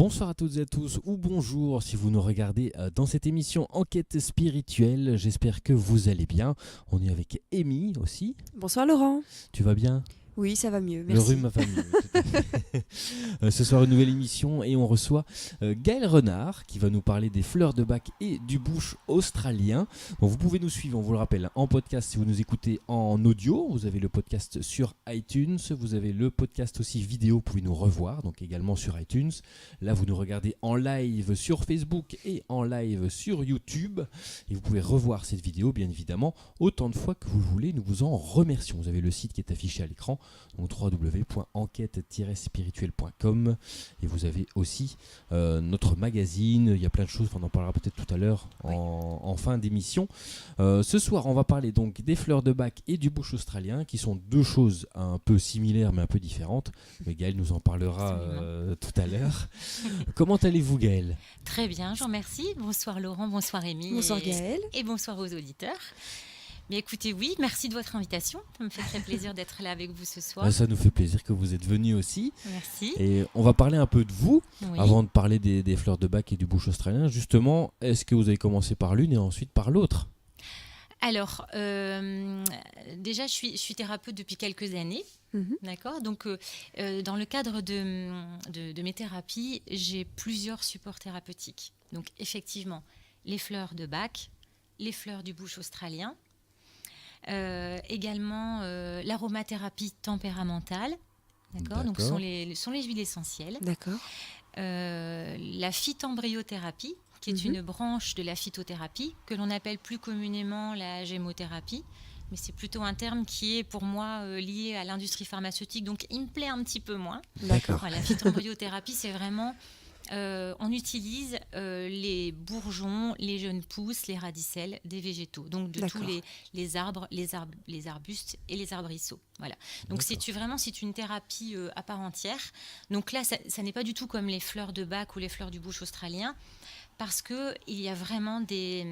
Bonsoir à toutes et à tous, ou bonjour si vous nous regardez dans cette émission Enquête spirituelle. J'espère que vous allez bien. On est avec Amy aussi. Bonsoir Laurent. Tu vas bien ? Oui, ça va mieux, Le merci. rhume va mieux, tout à fait. Ce soir, une nouvelle émission et on reçoit Gaël Renard qui va nous parler des fleurs de bac et du bush australien. Bon, vous pouvez nous suivre, on vous le rappelle, en podcast si vous nous écoutez en audio. Vous avez le podcast sur iTunes, vous avez le podcast aussi vidéo, vous pouvez nous revoir, donc également sur iTunes. Là, vous nous regardez en live sur Facebook et en live sur YouTube. Et vous pouvez revoir cette vidéo, bien évidemment, autant de fois que vous voulez. Nous vous en remercions. Vous avez le site qui est affiché à l'écran. Donc www.enquête-spirituelle.com et vous avez aussi notre magazine, il y a plein de choses, on en parlera peut-être tout à l'heure en fin d'émission. Ce soir on va parler donc des fleurs de bac et du bush australien qui sont deux choses un peu similaires mais un peu différentes, mais Gaëlle nous en parlera tout à l'heure. Comment allez-vous Gaëlle ? Très bien, je vous remercie. Bonsoir Laurent, bonsoir Amy. Bonsoir Gaëlle. Et bonsoir aux auditeurs. Mais écoutez, oui, merci de votre invitation. Ça me fait très plaisir d'être là avec vous ce soir. Ça nous fait plaisir que vous êtes venus aussi. Merci. Et on va parler un peu de vous, Oui. avant de parler des fleurs de bac et du bush australien. Justement, est-ce que vous avez commencé par l'une et ensuite par l'autre ? Alors, déjà, je suis thérapeute depuis quelques années. D'accord. Donc, dans le cadre de mes thérapies, j'ai plusieurs supports thérapeutiques. Donc, effectivement, les fleurs de bac, les fleurs du bush australien, également l'aromathérapie tempéramentale, d'accord. Donc ce sont les huiles essentielles. D'accord. La phytembryothérapie, qui est une branche de la phytothérapie, que l'on appelle plus communément la gémothérapie, mais c'est plutôt un terme qui est pour moi lié à l'industrie pharmaceutique, donc il me plaît un petit peu moins. D'accord. Voilà, la phytembryothérapie, c'est vraiment... on utilise les bourgeons, les jeunes pousses, les radicelles des végétaux, donc de tous les arbres, les arbustes et les arbrisseaux. Voilà. Donc c'est une thérapie à part entière. Donc là, ça n'est pas du tout comme les fleurs de bac ou les fleurs du bush australien, parce qu'il y a vraiment des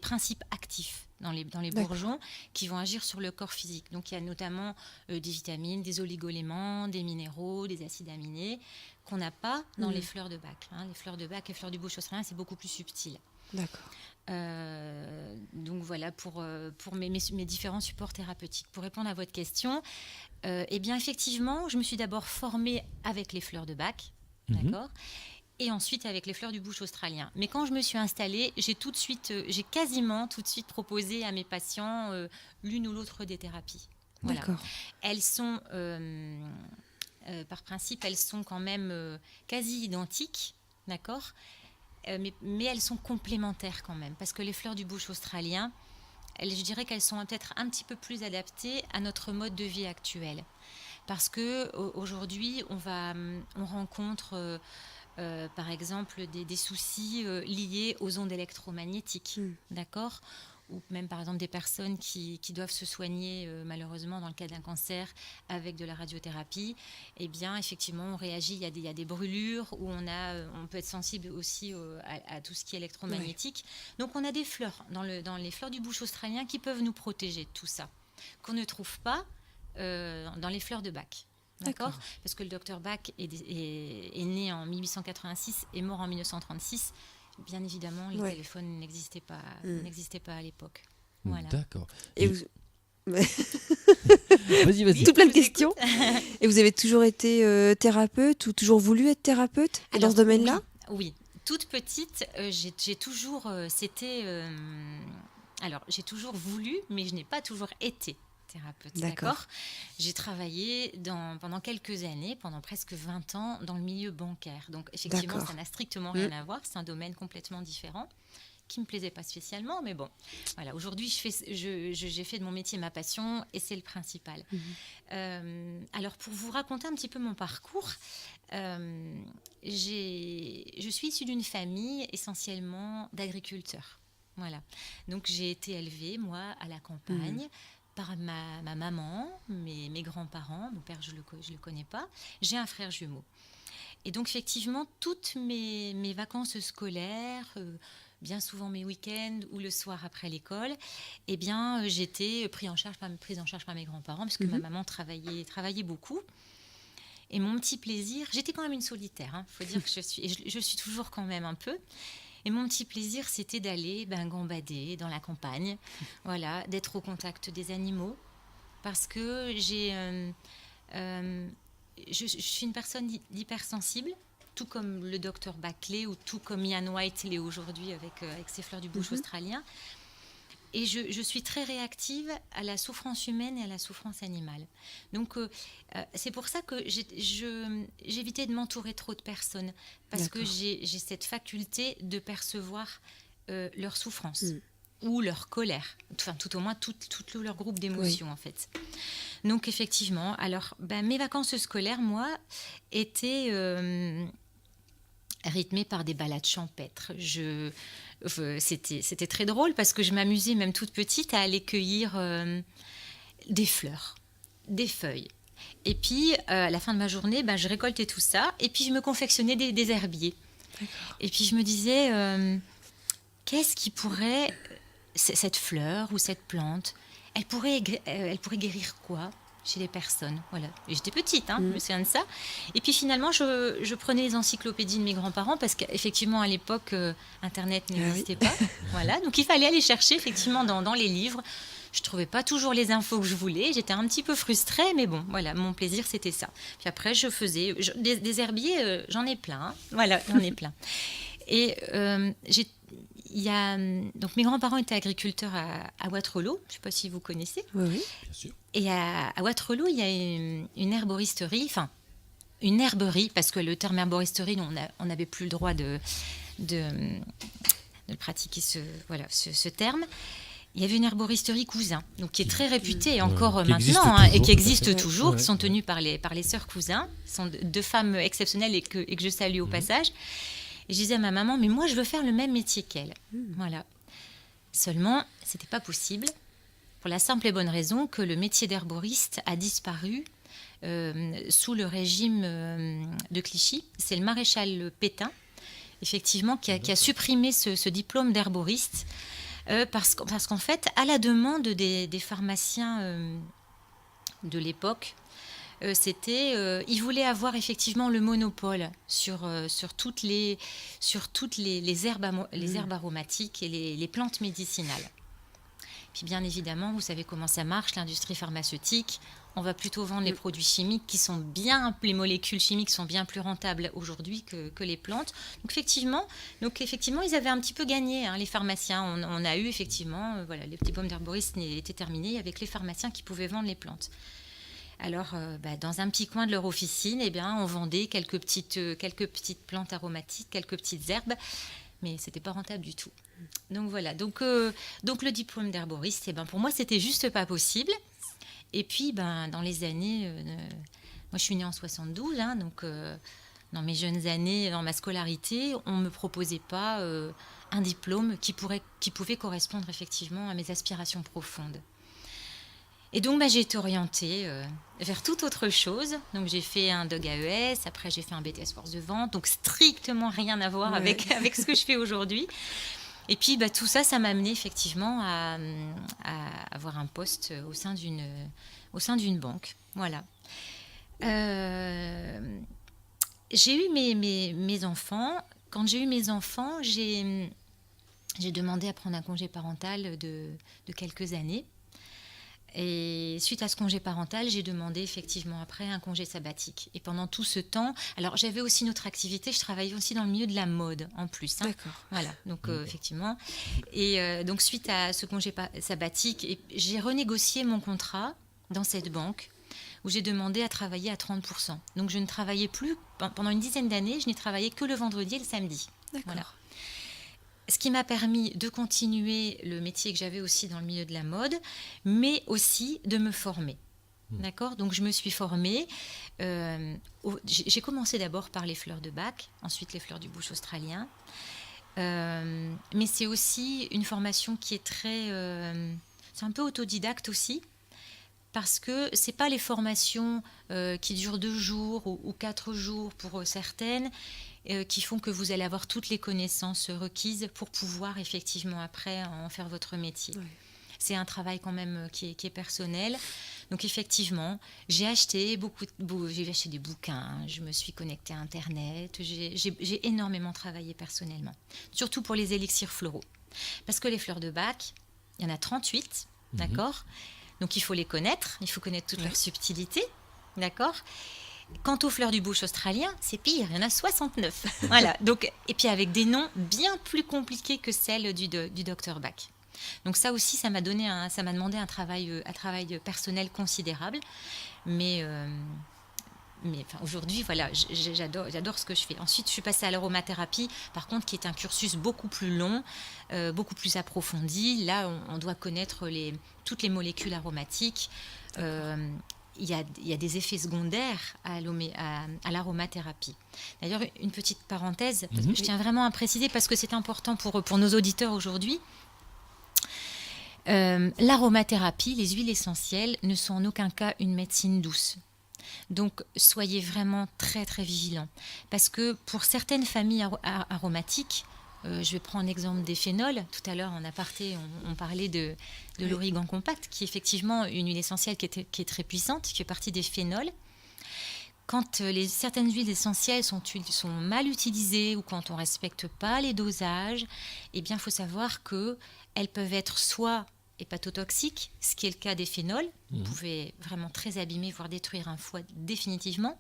principes actifs dans les bourgeons qui vont agir sur le corps physique. Donc il y a notamment des vitamines, des oligoéléments, des minéraux, des acides aminés qu'on n'a pas dans les fleurs de bac. Les fleurs de bac et les fleurs du bush australien, c'est beaucoup plus subtil. D'accord. Donc voilà pour mes différents supports thérapeutiques. Pour répondre à votre question, eh bien effectivement, je me suis d'abord formée avec les fleurs de bac, d'accord, et ensuite avec les fleurs du bush australien. Mais quand je me suis installée, j'ai quasiment tout de suite proposé à mes patients l'une ou l'autre des thérapies. Voilà. D'accord. Elles sont par principe, elles sont quand même quasi identiques, d'accord, mais elles sont complémentaires quand même, parce que les fleurs du bush australien, je dirais qu'elles sont peut-être un petit peu plus adaptées à notre mode de vie actuel. Parce qu'aujourd'hui, on rencontre par exemple des soucis liés aux ondes électromagnétiques, d'accord ? Ou même par exemple des personnes qui doivent se soigner malheureusement dans le cas d'un cancer avec de la radiothérapie, eh bien effectivement on réagit, il y a des brûlures où on peut être sensible aussi à tout ce qui est électromagnétique. Donc on a des fleurs dans les fleurs du bush australien qui peuvent nous protéger de tout ça, qu'on ne trouve pas dans les fleurs de bac. D'accord. Parce que le docteur Bach est né en 1886 et mort en 1936. Bien évidemment, les téléphones n'existaient pas à l'époque. Voilà. D'accord. Et vous... Vas-y. Tout plein de questions. Et vous avez toujours été thérapeute ou toujours voulu être thérapeute dans ce domaine-là ? Oui. Toute petite, j'ai toujours j'ai toujours voulu, mais je n'ai pas toujours été thérapeute. D'accord. J'ai travaillé pendant quelques années, pendant presque 20 ans, dans le milieu bancaire. Donc, effectivement, ça n'a strictement rien à voir. C'est un domaine complètement différent qui ne me plaisait pas spécialement. Mais bon, voilà. Aujourd'hui, j'ai fait de mon métier ma passion et c'est le principal. Alors, pour vous raconter un petit peu mon parcours, je suis issue d'une famille essentiellement d'agriculteurs. Voilà. Donc, j'ai été élevée, moi, à la campagne, par ma maman, mes grands-parents. Mon père, je le connais pas. J'ai un frère jumeau. Et donc, effectivement, toutes mes vacances scolaires, bien souvent mes week-ends ou le soir après l'école, eh bien, j'étais prise en charge par mes grands-parents, parce que ma maman travaillait beaucoup. Et mon petit plaisir, j'étais quand même une solitaire, hein, faut dire que je suis toujours quand même un peu. Et mon petit plaisir, c'était d'aller gambader dans la campagne, voilà, d'être au contact des animaux, parce que je suis une personne hypersensible, tout comme le docteur Backley ou tout comme Ian White l'est aujourd'hui avec ses fleurs du bush australien. Et je suis très réactive à la souffrance humaine et à la souffrance animale. Donc, c'est pour ça que j'évitais de m'entourer trop de personnes. Parce que j'ai cette faculté de percevoir leur souffrance ou leur colère. Enfin, tout au moins, tout leur groupe d'émotions, en fait. Donc, effectivement, alors, mes vacances scolaires, moi, étaient rythmées par des balades champêtres. C'était très drôle parce que je m'amusais même toute petite à aller cueillir des fleurs, des feuilles. Et puis à la fin de ma journée, je récoltais tout ça et puis je me confectionnais des herbiers. D'accord. Et puis je me disais, qu'est-ce qui pourrait, cette fleur ou cette plante, elle pourrait guérir quoi chez les personnes, voilà. Et j'étais petite, je me souviens de ça. Et puis finalement, je prenais les encyclopédies de mes grands-parents parce qu'effectivement, à l'époque, Internet n'existait pas. Voilà, donc il fallait aller chercher effectivement dans les livres. Je ne trouvais pas toujours les infos que je voulais. J'étais un petit peu frustrée, mais bon, voilà, mon plaisir, c'était ça. Puis après, je faisais des herbiers, j'en ai plein. Hein. Voilà, j'en ai plein. Et donc mes grands-parents étaient agriculteurs à Waterloo, je ne sais pas si vous connaissez. Oui, bien sûr. Et à Waterloo, il y a une herboristerie, enfin une herberie, parce que le terme herboristerie, on n'avait plus le droit de pratiquer ce terme. Il y avait une herboristerie Cousin, donc qui est très réputée encore maintenant, et qui existe toujours, qui sont tenues par les sœurs Cousin. Ce sont deux femmes exceptionnelles et que je salue au passage. Et je disais à ma maman, mais moi, je veux faire le même métier qu'elle. Voilà. Seulement, ce n'était pas possible, pour la simple et bonne raison que le métier d'herboriste a disparu sous le régime de Clichy. C'est le maréchal Pétain, effectivement, qui a supprimé ce diplôme d'herboriste, parce qu'en fait, à la demande des pharmaciens de l'époque, ils voulaient avoir effectivement le monopole sur toutes les herbes aromatiques et les plantes médicinales. Puis bien évidemment, vous savez comment ça marche, l'industrie pharmaceutique. On va plutôt vendre les produits chimiques les molécules chimiques sont bien plus rentables aujourd'hui que les plantes. Donc effectivement, ils avaient un petit peu gagné, les pharmaciens. On a eu effectivement, les petits pommes d'herboristes étaient terminés avec les pharmaciens qui pouvaient vendre les plantes. Alors, dans un petit coin de leur officine, on vendait quelques petites plantes aromatiques, quelques petites herbes, mais c'était pas rentable du tout. Donc voilà. Donc le diplôme d'herboriste, pour moi, c'était juste pas possible. Et puis, dans les années, moi, je suis née en 72, donc dans mes jeunes années, dans ma scolarité, on me proposait pas un diplôme qui pouvait correspondre effectivement à mes aspirations profondes. Et donc, j'ai été orientée vers toute autre chose. Donc, j'ai fait un DOG AES, après j'ai fait un BTS Force de Vente, donc strictement rien à voir avec ce que je fais aujourd'hui. Et puis, tout ça, ça m'a amené effectivement à avoir un poste au sein d'une banque. Voilà. J'ai eu mes enfants. Quand j'ai eu mes enfants, j'ai demandé à prendre un congé parental de quelques années. Et suite à ce congé parental, j'ai demandé effectivement après un congé sabbatique. Et pendant tout ce temps, alors j'avais aussi une autre activité, je travaillais aussi dans le milieu de la mode en plus. D'accord. Voilà, donc effectivement. Et donc suite à ce congé sabbatique, j'ai renégocié mon contrat dans cette banque où j'ai demandé à travailler à 30%. Donc je ne travaillais plus, pendant une dizaine d'années, je n'ai travaillé que le vendredi et le samedi. D'accord. Voilà. Ce qui m'a permis de continuer le métier que j'avais aussi dans le milieu de la mode, mais aussi de me former. D'accord ? Donc, je me suis formée. J'ai commencé d'abord par les fleurs de Bach, ensuite les fleurs du bush australien. Mais c'est aussi une formation qui est c'est un peu autodidacte aussi, parce que ce n'est pas les formations qui durent 2 jours ou 4 jours pour certaines, qui font que vous allez avoir toutes les connaissances requises pour pouvoir effectivement après en faire votre métier. Ouais. C'est un travail quand même qui est personnel. Donc effectivement, j'ai acheté des bouquins, je me suis connectée à Internet, j'ai énormément travaillé personnellement, surtout pour les élixirs floraux. Parce que les fleurs de Bach, il y en a 38, d'accord ? Donc il faut les connaître, il faut connaître toute leur subtilité, d'accord ? Quant aux fleurs du bush australien, c'est pire, il y en a 69. Voilà. Donc, et puis avec des noms bien plus compliqués que celles du Dr Bach. Donc ça aussi, ça m'a demandé un travail personnel considérable. Mais enfin, aujourd'hui, voilà, j'adore ce que je fais. Ensuite, je suis passée à l'aromathérapie, par contre, qui est un cursus beaucoup plus long, beaucoup plus approfondi. Là, on doit connaître toutes les molécules aromatiques. Il y a des effets secondaires à l'aromathérapie. D'ailleurs, une petite parenthèse, parce que je tiens vraiment à préciser, parce que c'est important pour nos auditeurs aujourd'hui. L'aromathérapie, les huiles essentielles, ne sont en aucun cas une médecine douce. Donc, soyez vraiment très, très vigilants. Parce que pour certaines familles aromatiques, je vais prendre l'exemple des phénols. Tout à l'heure, en aparté, on parlait de l'origan compact, qui est effectivement une huile essentielle qui est très puissante, qui fait partie des phénols. Quand certaines huiles essentielles sont mal utilisées ou quand on ne respecte pas les dosages, eh bien, il faut savoir qu'elles peuvent être soit hépatotoxiques, ce qui est le cas des phénols. Vous pouvez vraiment très abîmer, voire détruire un foie définitivement.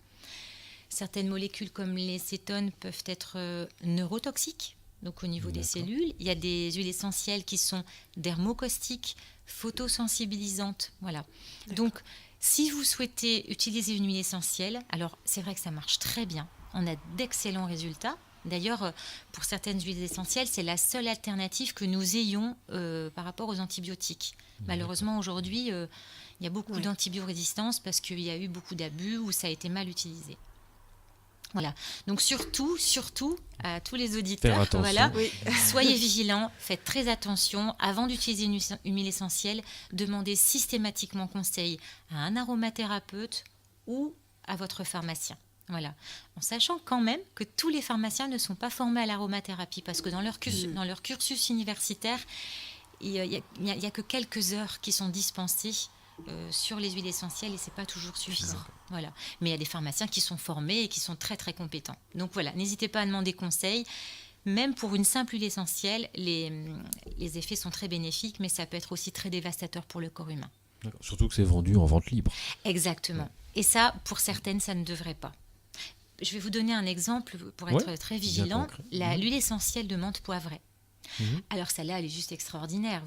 Certaines molécules comme les cétones peuvent être neurotoxiques. Donc au niveau des cellules, il y a des huiles essentielles qui sont dermocaustiques, photosensibilisantes. Voilà. Donc si vous souhaitez utiliser une huile essentielle, alors c'est vrai que ça marche très bien. On a d'excellents résultats. D'ailleurs, pour certaines huiles essentielles, c'est la seule alternative que nous ayons par rapport aux antibiotiques. Malheureusement, aujourd'hui, il y a beaucoup d'antibiorésistance parce qu'il y a eu beaucoup d'abus ou ça a été mal utilisé. Voilà. Donc surtout à tous les auditeurs, soyez vigilants, faites très attention. Avant d'utiliser une huile essentielle, demandez systématiquement conseil à un aromathérapeute ou à votre pharmacien. Voilà. En sachant quand même que tous les pharmaciens ne sont pas formés à l'aromathérapie parce que dans leur cursus universitaire, il n'y a que quelques heures qui sont dispensées sur les huiles essentielles et c'est pas toujours suffisant. Voilà. Mais il y a des pharmaciens qui sont formés et qui sont très très compétents. Donc voilà, n'hésitez pas à demander conseil. Même pour une simple huile essentielle, les effets sont très bénéfiques, mais ça peut être aussi très dévastateur pour le corps humain. D'accord. Surtout que c'est vendu en vente libre. Exactement. Ouais. Et ça, pour certaines, ça ne devrait pas. Je vais vous donner un exemple pour être très vigilant. L'huile essentielle de menthe poivrée. Alors celle-là, elle est juste extraordinaire.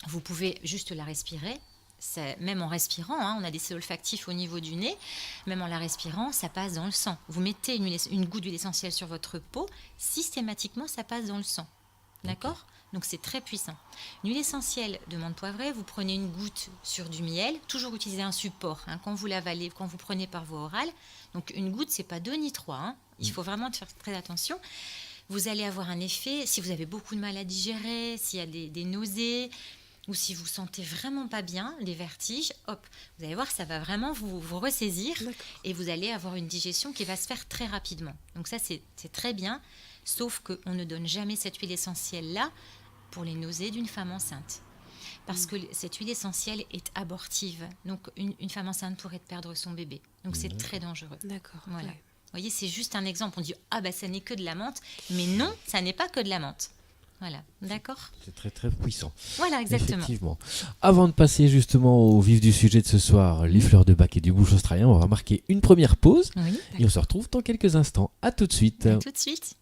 Vous pouvez juste la respirer. Même en respirant, on a des cellules olfactifs au niveau du nez, même en la respirant, ça passe dans le sang. Vous mettez une goutte d'huile essentielle sur votre peau, systématiquement, ça passe dans le sang. D'accord ? Donc c'est très puissant. Une huile essentielle de menthe poivrée, vous prenez une goutte sur du miel, toujours utiliser un support quand vous l'avalez, quand vous prenez par voie orale. Donc une goutte, c'est pas 2 ni 3. Il faut vraiment faire très attention. Vous allez avoir un effet, si vous avez beaucoup de mal à digérer, s'il y a des nausées, ou si vous sentez vraiment pas bien, des vertiges, hop, vous allez voir, ça va vraiment vous ressaisir et vous allez avoir une digestion qui va se faire très rapidement. Donc ça, c'est très bien, sauf qu'on ne donne jamais cette huile essentielle-là pour les nausées d'une femme enceinte. Parce que cette huile essentielle est abortive. Donc une femme enceinte pourrait perdre son bébé. Donc c'est très dangereux. D'accord. Voilà. Vous voyez, c'est juste un exemple. On dit, ça n'est que de la menthe. Mais non, ça n'est pas que de la menthe. Voilà, d'accord ? C'est très très puissant. Voilà, exactement. Effectivement. Avant de passer justement au vif du sujet de ce soir, les fleurs de Bach et du bush australien, on va marquer une première pause et on se retrouve dans quelques instants. À tout de suite. À tout de suite.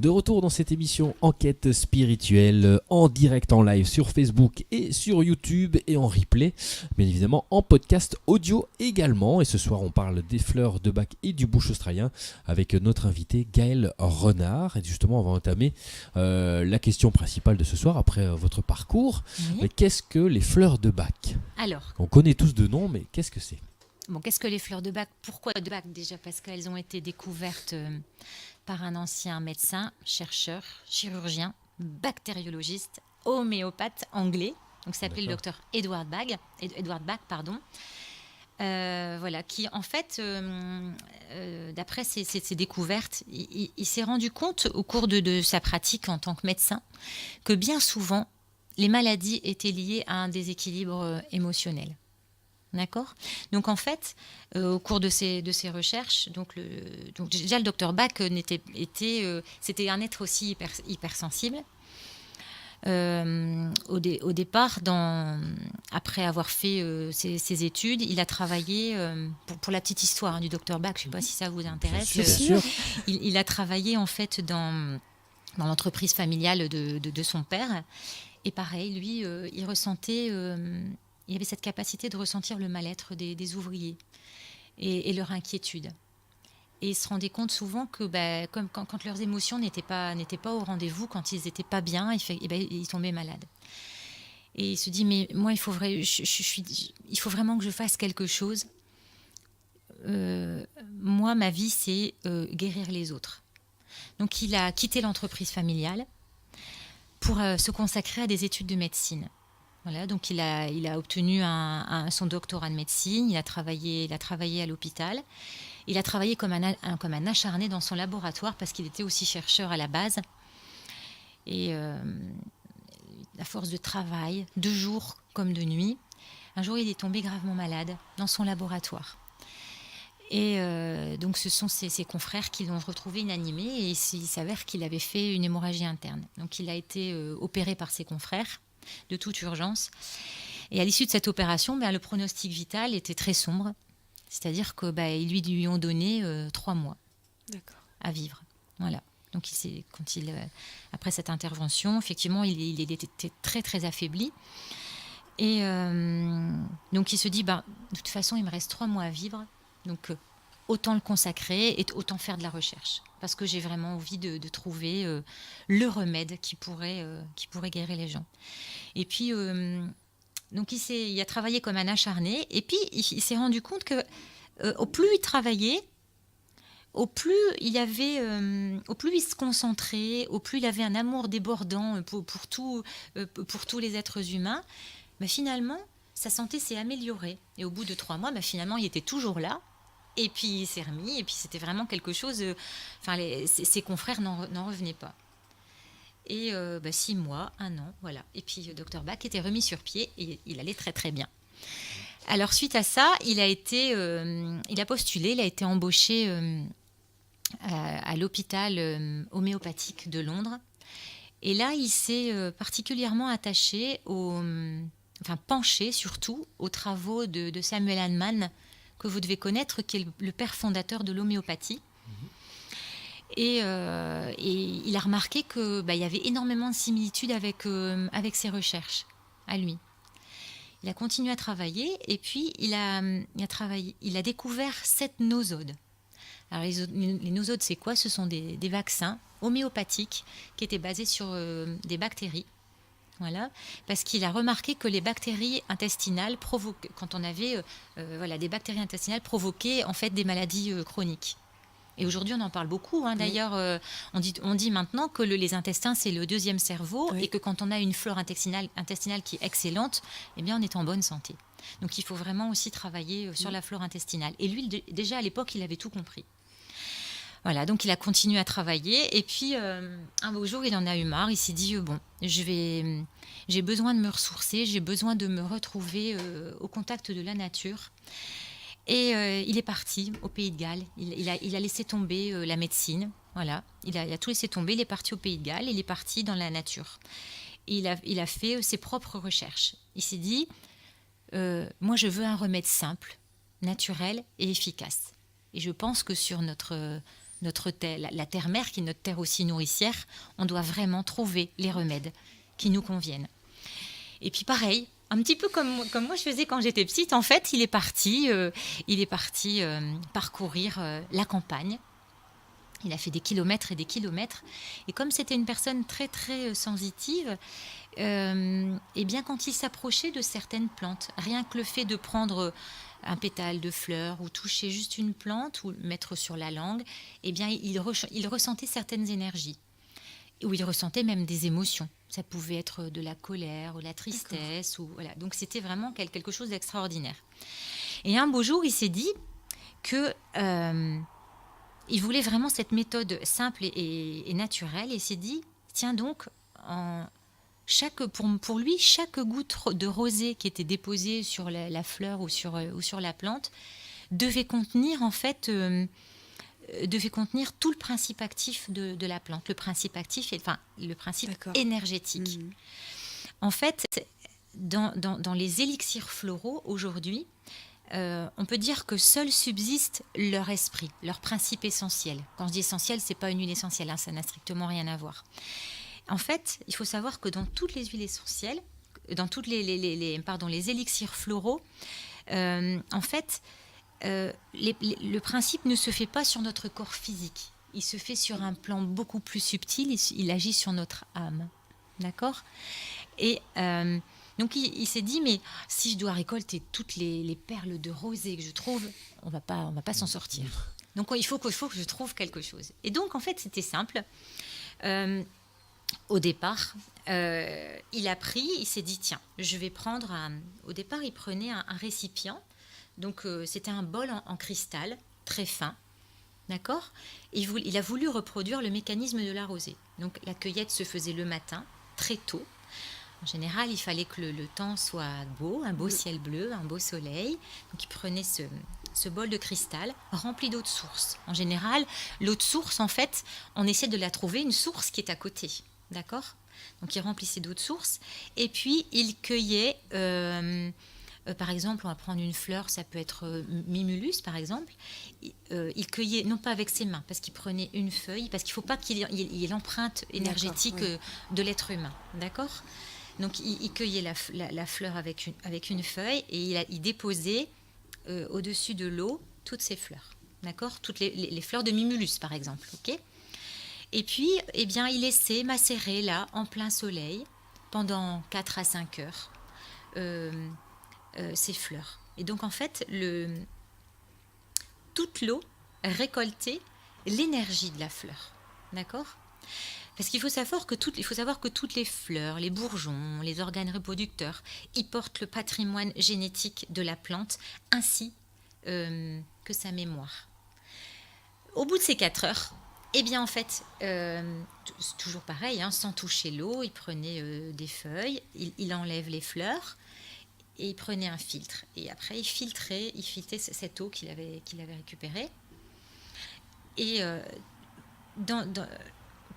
De retour dans cette émission Enquête spirituelle en direct en live sur Facebook et sur YouTube et en replay, bien évidemment en podcast audio également. Et ce soir on parle des fleurs de Bach et du bush australien avec notre invité Gaëlle Renard. Et justement on va entamer la question principale de ce soir après votre parcours. Oui. Mais qu'est-ce que les fleurs de Bach ? Alors, On connaît tous de nom, mais qu'est-ce que c'est ? bon, qu'est-ce que les fleurs de Bach ? Pourquoi de Bach déjà ? Parce qu'elles ont été découvertes par un ancien médecin, chercheur, chirurgien, bactériologiste, homéopathe anglais, donc il s'appelait le docteur Edward Bach, pardon. Voilà, qui en fait, d'après ces découvertes, il s'est rendu compte au cours de sa pratique en tant que médecin que bien souvent, les maladies étaient liées à un déséquilibre émotionnel. D'accord ? Donc en fait, au cours de ces recherches, donc déjà le docteur Bach c'était un être aussi hypersensible. Au départ, après avoir fait ses études, il a travaillé, pour la petite histoire du docteur Bach, je ne sais pas si ça vous intéresse, Bien sûr. Il a travaillé en fait dans l'entreprise familiale de son père. Et pareil, lui, il ressentait, il avait cette capacité de ressentir le mal-être des ouvriers et leur inquiétude. Et il se rendait compte souvent que comme quand leurs émotions n'étaient pas au rendez-vous, quand ils n'étaient pas bien, ils tombaient malades. Et il se dit, mais moi, il faut vraiment que je fasse quelque chose. Moi, ma vie, c'est guérir les autres. Donc, il a quitté l'entreprise familiale pour se consacrer à des études de médecine. Voilà, donc il a obtenu son doctorat de médecine, il a travaillé à l'hôpital. Il a travaillé comme un acharné dans son laboratoire parce qu'il était aussi chercheur à la base. Et à force de travail, de jour comme de nuit, un jour il est tombé gravement malade dans son laboratoire. Et donc ce sont ses confrères qui l'ont retrouvé inanimé et il s'avère qu'il avait fait une hémorragie interne. Donc il a été opéré par ses confrères de toute urgence. Et à l'issue de cette opération, le pronostic vital était très sombre. C'est-à-dire qu'ils lui ont donné 3 mois à vivre. Voilà. Donc après cette intervention, effectivement, il était très très affaibli. Et donc il se dit, de toute façon, il me reste 3 mois à vivre. Donc autant le consacrer et autant faire de la recherche. Parce que j'ai vraiment envie de trouver le remède qui pourrait guérir les gens. Et puis... donc il a travaillé comme un acharné et puis il s'est rendu compte que au plus il travaillait, au plus il se concentrait, au plus il avait un amour débordant pour tous les êtres humains, finalement sa santé s'est améliorée et au bout de 3 mois, finalement il était toujours là. Et puis il s'est remis et puis c'était vraiment quelque chose. Ses confrères n'en revenaient pas. Et 6 mois, 1 an, voilà. Et puis Dr Bach était remis sur pied et il allait très très bien. Alors suite à ça, il a postulé, il a été embauché à l'hôpital homéopathique de Londres. Et là, il s'est particulièrement penché surtout aux travaux de Samuel Hahnemann, que vous devez connaître, qui est le père fondateur de l'homéopathie. Et il a remarqué qu'il y avait énormément de similitudes avec ses recherches à lui. Il a continué à travailler et puis il a découvert 7 nosodes. Alors les nosodes, c'est quoi ? Ce sont des vaccins homéopathiques qui étaient basés sur des bactéries. Voilà, parce qu'il a remarqué que les bactéries intestinales des bactéries intestinales provoquaient en fait des maladies chroniques. Et aujourd'hui, on en parle beaucoup. D'ailleurs, on dit maintenant que les intestins, c'est le 2e cerveau et que quand on a une flore intestinale qui est excellente, on est en bonne santé. Donc, il faut vraiment aussi travailler sur la flore intestinale. Et lui, déjà à l'époque, il avait tout compris. Voilà, donc il a continué à travailler. Et puis, un beau jour, il en a eu marre. Il s'est dit, j'ai besoin de me ressourcer, j'ai besoin de me retrouver au contact de la nature. Et il est parti au Pays de Galles. Il a laissé tomber la médecine. Voilà, il a tout laissé tomber. Il est parti au Pays de Galles. Il est parti dans la nature. Et il a fait ses propres recherches. Il s'est dit, moi, je veux un remède simple, naturel et efficace. Et je pense que sur notre notre terre, la terre-mère, qui est notre terre aussi nourricière, on doit vraiment trouver les remèdes qui nous conviennent. Et puis pareil, un petit peu comme moi je faisais quand j'étais petite, en fait, il est parti parcourir la campagne. Il a fait des kilomètres et des kilomètres. Et comme c'était une personne très, très sensitive, et bien quand il s'approchait de certaines plantes, rien que le fait de prendre un pétale de fleur ou toucher juste une plante ou mettre sur la langue, eh bien il ressentait certaines énergies. Où il ressentait même des émotions. Ça pouvait être de la colère ou la tristesse. Voilà. Donc c'était vraiment quelque chose d'extraordinaire. Et un beau jour, il s'est dit que... il voulait vraiment cette méthode simple et naturelle. Et il s'est dit, tiens donc, pour lui, chaque goutte de rosée qui était déposée sur la fleur ou sur la plante devait contenir en fait... devait contenir tout le principe actif de la plante, le principe actif, le principe énergétique. En fait, dans les élixirs floraux aujourd'hui, on peut dire que seul subsiste leur esprit, leur principe essentiel. Quand je dis essentiel, c'est pas une huile essentielle, ça n'a strictement rien à voir. En fait, il faut savoir que dans toutes les huiles essentielles, dans toutes les élixirs floraux, en fait, le principe ne se fait pas sur notre corps physique. Il se fait sur un plan beaucoup plus subtil. Il agit sur notre âme. D'accord ? Et donc, il s'est dit, mais si je dois récolter toutes les perles de rosée que je trouve, on va pas s'en sortir. Donc, il faut que je trouve quelque chose. Et donc, en fait, c'était simple. Au départ, il s'est dit, tiens, je vais prendre... Au départ, il prenait un récipient. Donc, c'était un bol en cristal, très fin, d'accord ? Il a voulu reproduire le mécanisme de la rosée. Donc, la cueillette se faisait le matin, très tôt. En général, il fallait que le temps soit beau, un beau ciel bleu, un beau soleil. Donc, il prenait ce bol de cristal rempli d'eau de source. En général, l'eau de source, en fait, on essaie de la trouver, une source qui est à côté, d'accord ? Donc, il remplissait d'eau de source. Et puis, il cueillait... par exemple, on va prendre une fleur, ça peut être Mimulus, par exemple. Il cueillait, non pas avec ses mains, parce qu'il prenait une feuille, parce qu'il ne faut pas qu'il y ait l'empreinte énergétique de l'être humain. D'accord ? Donc, il cueillait la fleur avec une feuille et il déposait au-dessus de l'eau toutes ces fleurs. D'accord ? Toutes les fleurs de Mimulus, par exemple. Okay ? Et puis, eh bien, il laissait macérer là, en plein soleil, pendant 4 à 5 heures. Ces fleurs. Et donc, en fait, toute l'eau récoltait l'énergie de la fleur. D'accord ? Parce qu'il faut savoir que toutes les fleurs, les bourgeons, les organes reproducteurs, ils portent le patrimoine génétique de la plante ainsi que sa mémoire. Au bout de ces 4 heures, eh bien, en fait, c'est toujours pareil, sans toucher l'eau, il prenait des feuilles, il enlève les fleurs, et il prenait un filtre. Et après, il filtrait cette eau qu'il avait récupérée. Et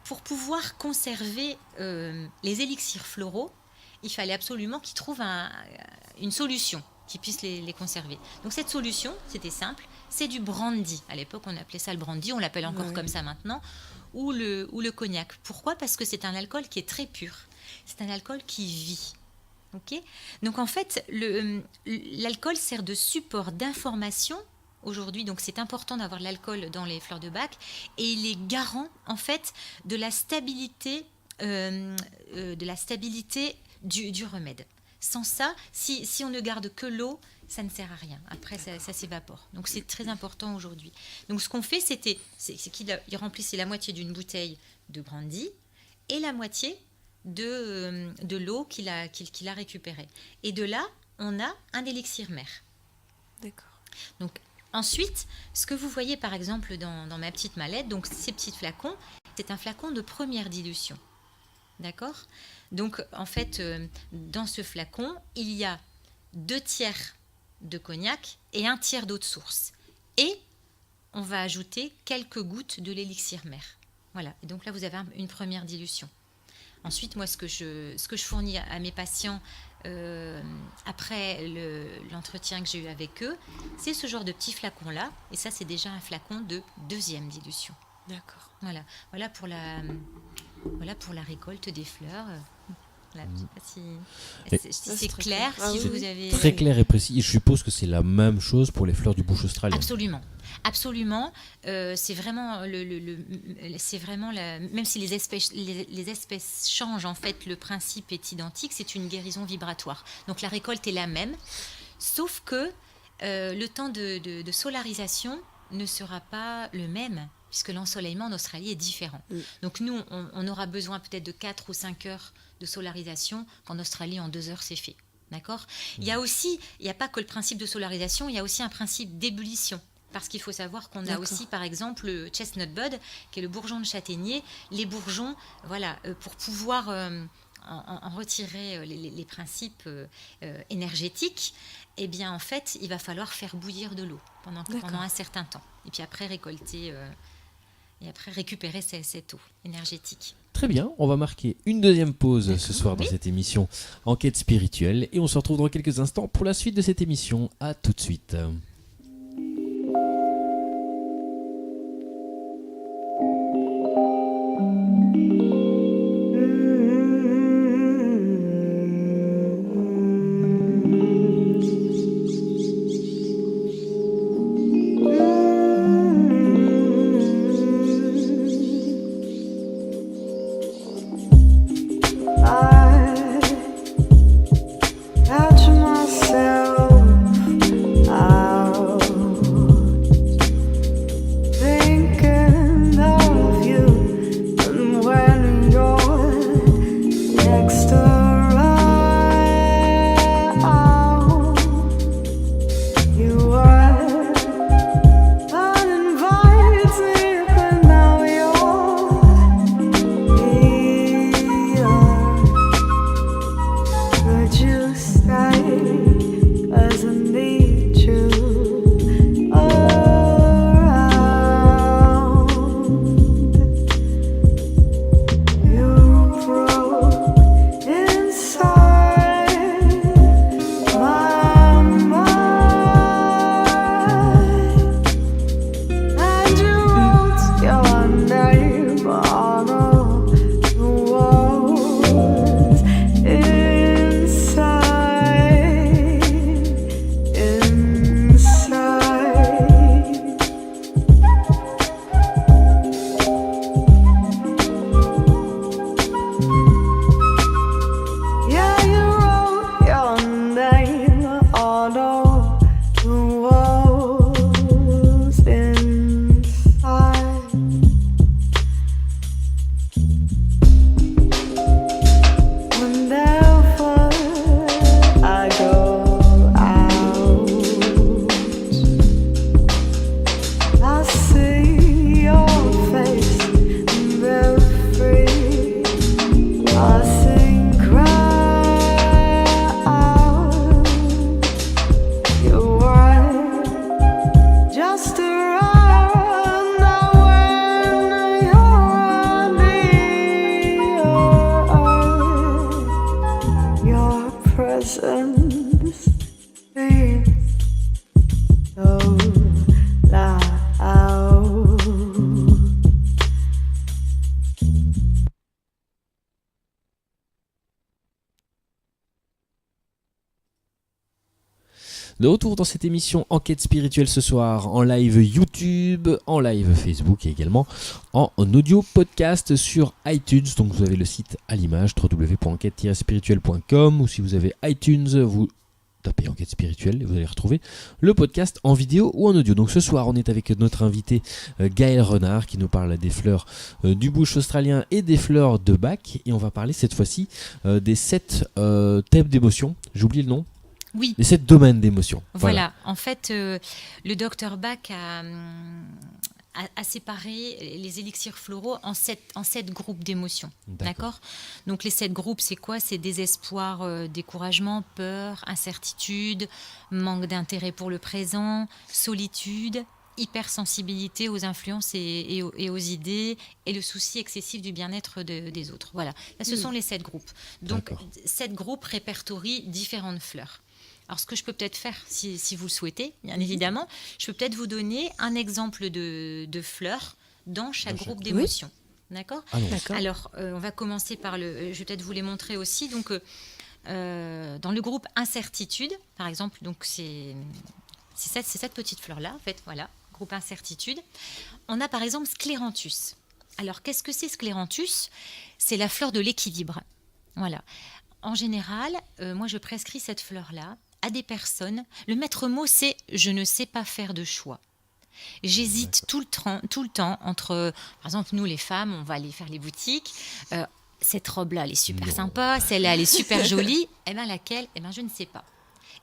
pour pouvoir conserver les élixirs floraux, il fallait absolument qu'il trouve une solution qui puisse les conserver. Donc cette solution, c'était simple, c'est du brandy. À l'époque, on appelait ça le brandy, on l'appelle encore comme ça maintenant, ou le cognac. Pourquoi ? Parce que c'est un alcool qui est très pur. C'est un alcool qui vit. Okay ? Donc en fait, l'alcool sert de support d'information aujourd'hui, donc c'est important d'avoir de l'alcool dans les fleurs de bac, et il est garant en fait de la stabilité du remède. Sans ça, si on ne garde que l'eau, ça ne sert à rien. Après, ça s'évapore. Donc c'est très important aujourd'hui. Donc ce qu'on fait, c'est qu'il remplissait la moitié d'une bouteille de brandy et la moitié de l'eau qu'il a récupérée. Et de là, on a un élixir mère. D'accord. Donc, ensuite, ce que vous voyez par exemple dans ma petite mallette, donc ces petits flacons, c'est un flacon de première dilution. D'accord ? Donc, en fait, dans ce flacon, il y a 2/3 de cognac et 1/3 d'eau de source. Et on va ajouter quelques gouttes de l'élixir mère. Voilà. Et donc là, vous avez une première dilution. Ensuite, moi, ce que je fournis à mes patients après l'entretien que j'ai eu avec eux, c'est ce genre de petit flacon-là. Et ça, c'est déjà un flacon de 2e dilution. D'accord. Voilà pour la récolte des fleurs. Voilà, je sais pas si c'est très clair, clair. Ah si oui, vous avez... Très clair et précis. Et je suppose que c'est la même chose pour les fleurs du bush australien. Absolument. C'est vraiment même si les espèces changent, en fait, le principe est identique. C'est une guérison vibratoire. Donc la récolte est la même, sauf que le temps de solarisation ne sera pas le même, puisque l'ensoleillement en Australie est différent. Donc nous, on aura besoin peut-être de 4 ou 5 heures de solarisation, qu'en Australie, en 2 heures, c'est fait. D'accord ? Il n'y a pas que le principe de solarisation, il y a aussi un principe d'ébullition. Parce qu'il faut savoir qu'on a aussi, par exemple, le chestnut bud, qui est le bourgeon de châtaignier. Les bourgeons, pour pouvoir en retirer les principes énergétiques, eh bien, en fait, il va falloir faire bouillir de l'eau pendant un certain temps. Et puis après, récupérer cette eau énergétique. Très bien, on va marquer une deuxième pause ce soir dans cette émission Enquête spirituelle et on se retrouve dans quelques instants pour la suite de cette émission. À tout de suite. De retour dans cette émission Enquête spirituelle ce soir en live YouTube, en live Facebook et également en audio podcast sur iTunes. Donc vous avez le site à l'image www.enquête-spirituelle.com ou si vous avez iTunes, vous tapez Enquête spirituelle et vous allez retrouver le podcast en vidéo ou en audio. Donc ce soir on est avec notre invité Gaël Renard qui nous parle des fleurs du bush australien et des fleurs de Bach et on va parler cette fois-ci des 7 thèmes d'émotion. J'oublie le nom. Oui. Les 7 domaines d'émotion. Voilà. En fait, le docteur Bach a séparé les élixirs floraux en 7 groupes d'émotions. D'accord. Donc les 7 groupes, c'est quoi ? C'est désespoir, découragement, peur, incertitude, manque d'intérêt pour le présent, solitude, hypersensibilité aux influences et aux idées et le souci excessif du bien-être des autres. Voilà. Là, ce sont les 7 groupes. Donc 7 groupes répertorient différentes fleurs. Alors, ce que je peux peut-être faire, si vous le souhaitez, bien évidemment, je peux peut-être vous donner un exemple de fleurs dans chaque Dans groupe chaque- d'émotions. D'accord ? Allons. D'accord. Alors, on va commencer par je vais peut-être vous les montrer aussi. Donc, dans le groupe incertitude, par exemple, donc c'est cette petite fleur-là, en fait, voilà, groupe incertitude. On a par exemple scléranthus. Alors, qu'est-ce que c'est scléranthus ? C'est la fleur de l'équilibre. Voilà. En général, moi, je prescris cette fleur-là à des personnes. Le maître mot, c'est « je ne sais pas faire de choix ». J'hésite tout le temps entre, par exemple, nous les femmes, on va aller faire les boutiques. Cette robe-là, elle est super Non. sympa, celle-là, elle est super jolie. Eh bien, laquelle ? Eh bien, je ne sais pas.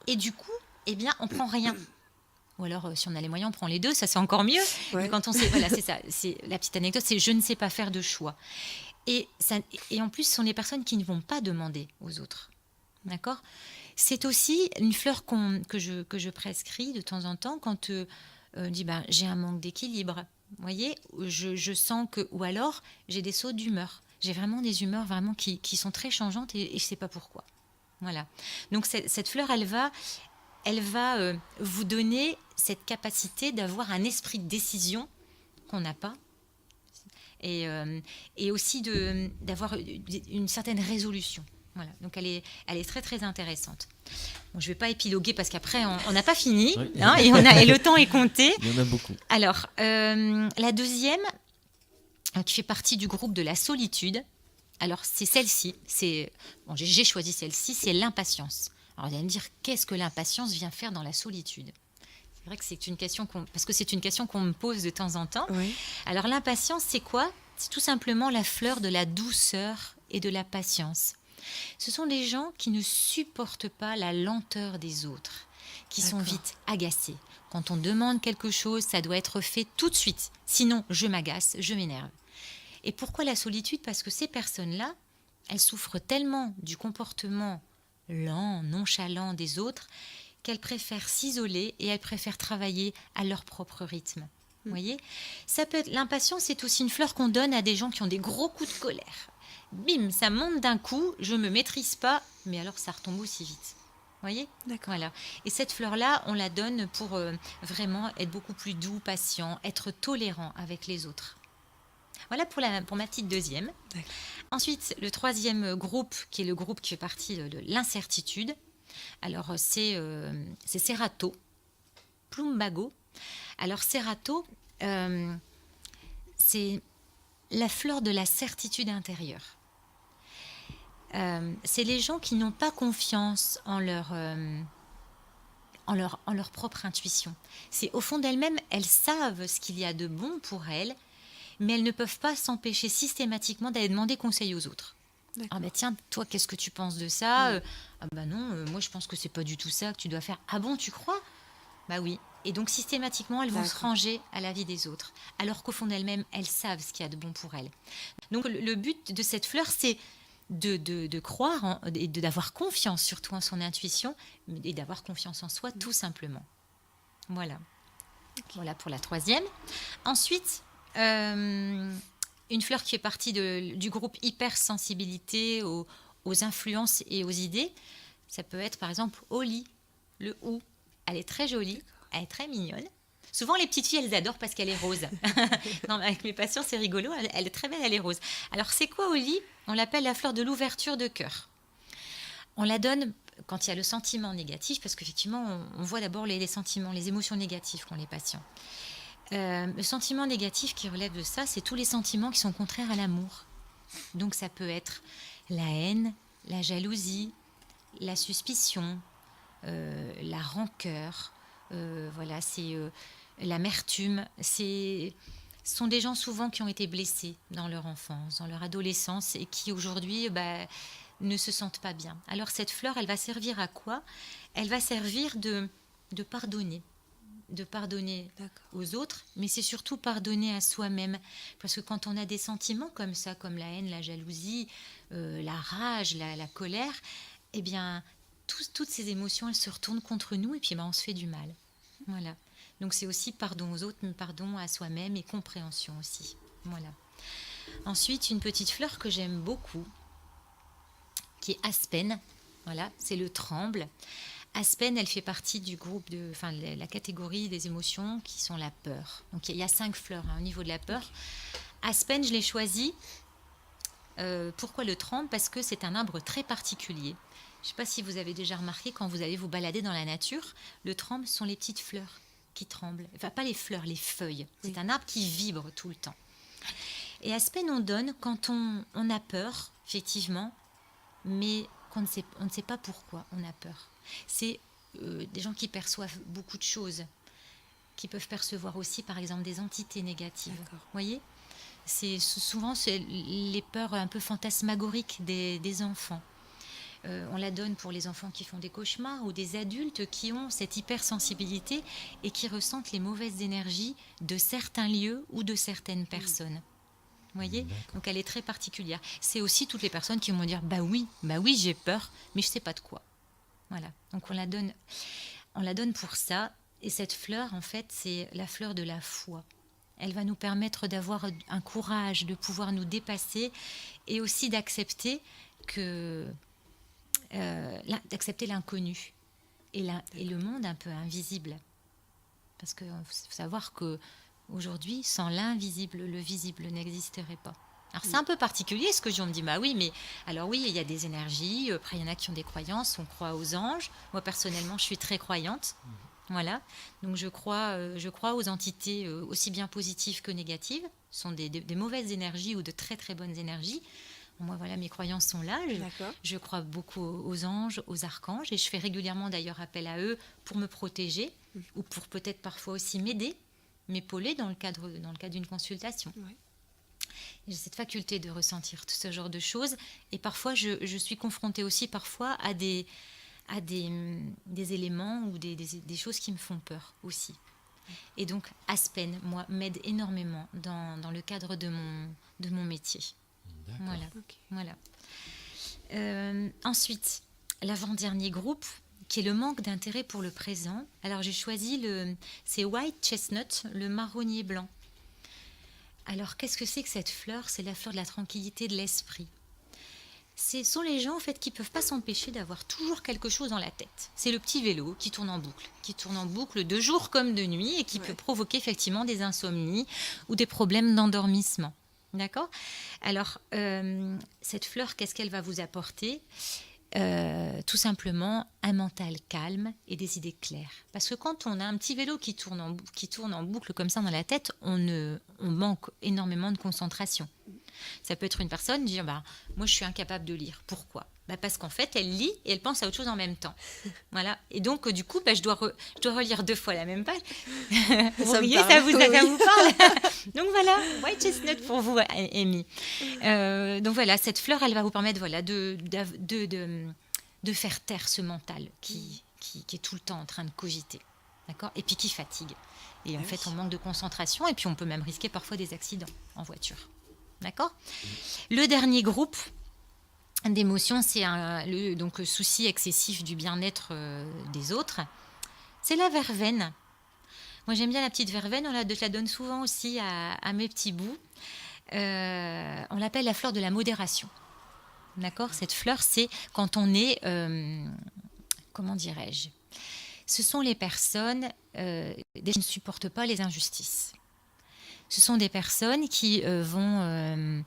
Et du coup, eh bien, on prend rien. Ou alors, si on a les moyens, on prend les deux, ça c'est encore mieux. Ouais. Mais quand on sait, voilà, c'est ça, c'est la petite anecdote, c'est je ne sais pas faire de choix. Et en plus, ce sont les personnes qui ne vont pas demander aux autres. D'accord ? C'est aussi une fleur que je prescris de temps en temps quand on dit j'ai un manque d'équilibre. Vous voyez, je sens que. Ou alors, j'ai des sauts d'humeur. J'ai vraiment des humeurs vraiment qui sont très changeantes et je ne sais pas pourquoi. Voilà. Donc, cette fleur, elle va vous donner cette capacité d'avoir un esprit de décision qu'on n'a pas. Et aussi d'avoir une certaine résolution. Voilà, donc elle est très très intéressante. Bon, je ne vais pas épiloguer parce qu'après on n'a pas fini, Oui. hein, et le temps est compté. Il y en a beaucoup. Alors, la deuxième, qui fait partie du groupe de la solitude, alors c'est celle-ci, j'ai choisi celle-ci, c'est l'impatience. Alors vous allez me dire, qu'est-ce que l'impatience vient faire dans la solitude ? C'est vrai que c'est une question parce que c'est une question qu'on me pose de temps en temps. Oui. Alors l'impatience, c'est quoi ? C'est tout simplement la fleur de la douceur et de la patience. Ce sont des gens qui ne supportent pas la lenteur des autres, qui sont D'accord. vite agacés. Quand on demande quelque chose, ça doit être fait tout de suite. Sinon, je m'agace, je m'énerve. Et pourquoi la solitude ? Parce que ces personnes-là, elles souffrent tellement du comportement lent, nonchalant des autres, qu'elles préfèrent s'isoler et elles préfèrent travailler à leur propre rythme. Vous voyez ? L'impatience, c'est aussi une fleur qu'on donne à des gens qui ont des gros coups de colère. Bim, ça monte d'un coup, je ne me maîtrise pas, mais alors ça retombe aussi vite. Vous voyez ? D'accord. Voilà. Et cette fleur-là, on la donne pour vraiment être beaucoup plus doux, patient, être tolérant avec les autres. Voilà pour ma petite deuxième. D'accord. Ensuite, le troisième groupe, qui est le groupe qui fait partie de l'incertitude. Alors, c'est Cerato, Plumbago. Alors, Cerato, c'est la fleur de la certitude intérieure. C'est les gens qui n'ont pas confiance en leur propre intuition. C'est au fond d'elles-mêmes, elles savent ce qu'il y a de bon pour elles, mais elles ne peuvent pas s'empêcher systématiquement d'aller demander conseil aux autres. Ah bah tiens, toi, qu'est-ce que tu penses de ça ? Ah bah non, moi je pense que c'est pas du tout ça que tu dois faire. Ah bon, tu crois ? Bah oui. Et donc systématiquement, elles vont se ranger à l'avis des autres, alors qu'au fond d'elles-mêmes, elles savent ce qu'il y a de bon pour elles. Donc le but de cette fleur, c'est de croire et d'avoir confiance surtout en son intuition et d'avoir confiance en soi tout simplement. Voilà. Voilà pour la troisième. Ensuite, une fleur qui fait partie du groupe hypersensibilité aux influences et aux idées, ça peut être par exemple Oli, le ou. Elle est très jolie, elle est très mignonne. Souvent, les petites filles, elles adorent parce qu'elle est rose. Non, avec mes patients, c'est rigolo. Elle est très belle, elle est rose. Alors, c'est quoi Oli ? On l'appelle la fleur de l'ouverture de cœur. On la donne quand il y a le sentiment négatif, parce qu'effectivement, on voit d'abord les sentiments, les émotions négatives qu'ont les patients. Le sentiment négatif qui relève de ça, c'est tous les sentiments qui sont contraires à l'amour. Donc, ça peut être la haine, la jalousie, la suspicion, la rancœur, voilà, c'est l'amertume. Ce sont des gens souvent qui ont été blessés dans leur enfance, dans leur adolescence et qui aujourd'hui ne se sentent pas bien. Alors cette fleur, elle va servir à quoi ? Elle va servir de pardonner. De pardonner aux autres, mais c'est surtout pardonner à soi-même. Parce que quand on a des sentiments comme ça, comme la haine, la jalousie, la rage, la colère, eh bien, toutes ces émotions, elles se retournent contre nous et puis on se fait du mal. Voilà. Donc c'est aussi pardon aux autres, mais pardon à soi-même et compréhension aussi. Voilà. Ensuite, une petite fleur que j'aime beaucoup, qui est Aspen. Voilà, c'est le tremble. Aspen, elle fait partie du groupe la catégorie des émotions qui sont la peur. Donc il y a 5 fleurs au niveau de la peur. Aspen, je l'ai choisi. Pourquoi le tremble? Parce que c'est un arbre très particulier. Je ne sais pas si vous avez déjà remarqué, quand vous allez vous balader dans la nature, le tremble sont les petites fleurs qui tremblent. Enfin, pas les fleurs, les feuilles. C'est un arbre qui vibre tout le temps. Et Aspen, on donne quand on a peur, effectivement, mais on ne sait pas pourquoi on a peur. C'est des gens qui perçoivent beaucoup de choses, qui peuvent percevoir aussi, par exemple, des entités négatives. Vous voyez ? Souvent les peurs un peu fantasmagoriques des enfants. On la donne pour les enfants qui font des cauchemars ou des adultes qui ont cette hypersensibilité et qui ressentent les mauvaises énergies de certains lieux ou de certaines personnes. Vous voyez ? Donc elle est très particulière. C'est aussi toutes les personnes qui vont dire bah oui, j'ai peur, mais je ne sais pas de quoi. Voilà. Donc on la donne pour ça. Et cette fleur, en fait, c'est la fleur de la foi. Elle va nous permettre d'avoir un courage, de pouvoir nous dépasser et aussi d'accepter d'accepter l'inconnu et le monde un peu invisible. Parce qu'il faut savoir qu'aujourd'hui, sans l'invisible, le visible n'existerait pas. Alors c'est un peu particulier ce que je me dis, bah oui, mais alors oui, il y a des énergies, après il y en a qui ont des croyances, on croit aux anges. Moi personnellement, je suis très croyante. Voilà, donc je crois aux entités aussi bien positives que négatives. Ce sont des mauvaises énergies ou de très très bonnes énergies. Moi, voilà, mes croyances sont là. Je crois beaucoup aux anges, aux archanges, et je fais régulièrement d'ailleurs appel à eux pour me protéger ou pour peut-être parfois aussi m'épauler dans le cadre d'une consultation. Ouais. J'ai cette faculté de ressentir tout ce genre de choses, et parfois je suis confrontée aussi parfois à des éléments ou des choses qui me font peur aussi. Et donc Aspen, moi, m'aide énormément dans le cadre de mon métier. D'accord. Voilà. Ensuite, l'avant-dernier groupe, qui est le manque d'intérêt pour le présent. Alors j'ai choisi c'est White Chestnut, le marronnier blanc. Alors qu'est-ce que c'est que cette fleur? C'est la fleur de la tranquillité de l'esprit. Ce sont les gens en fait qui ne peuvent pas s'empêcher d'avoir toujours quelque chose dans la tête. C'est le petit vélo qui tourne en boucle de jour comme de nuit et qui peut provoquer effectivement des insomnies ou des problèmes d'endormissement. D'accord ? Alors, cette fleur, qu'est-ce qu'elle va vous apporter ? Tout simplement un mental calme et des idées claires. Parce que quand on a un petit vélo qui tourne en boucle comme ça dans la tête, on manque énormément de concentration. Ça peut être une personne dire moi je suis incapable de lire. Pourquoi ? Parce qu'en fait elle lit et elle pense à autre chose en même temps. Voilà. Et donc du coup je dois relire 2 fois la même page. Vous riez, ça vous parle. Donc voilà, White Chestnut pour vous, Amy. Donc voilà, cette fleur elle va vous permettre de faire taire ce mental qui est tout le temps en train de cogiter. D'accord ? Et puis qui fatigue. Et en fait on manque de concentration et puis on peut même risquer parfois des accidents en voiture. D'accord ? Le dernier groupe d'émotions, c'est le souci excessif du bien-être des autres. C'est la verveine. Moi, j'aime bien la petite verveine. Je la donne souvent aussi à mes petits bouts. On l'appelle la fleur de la modération. D'accord ? Cette fleur, c'est quand on est... comment dirais-je ? Ce sont les personnes qui ne supportent pas les injustices. Ce sont des personnes qui vont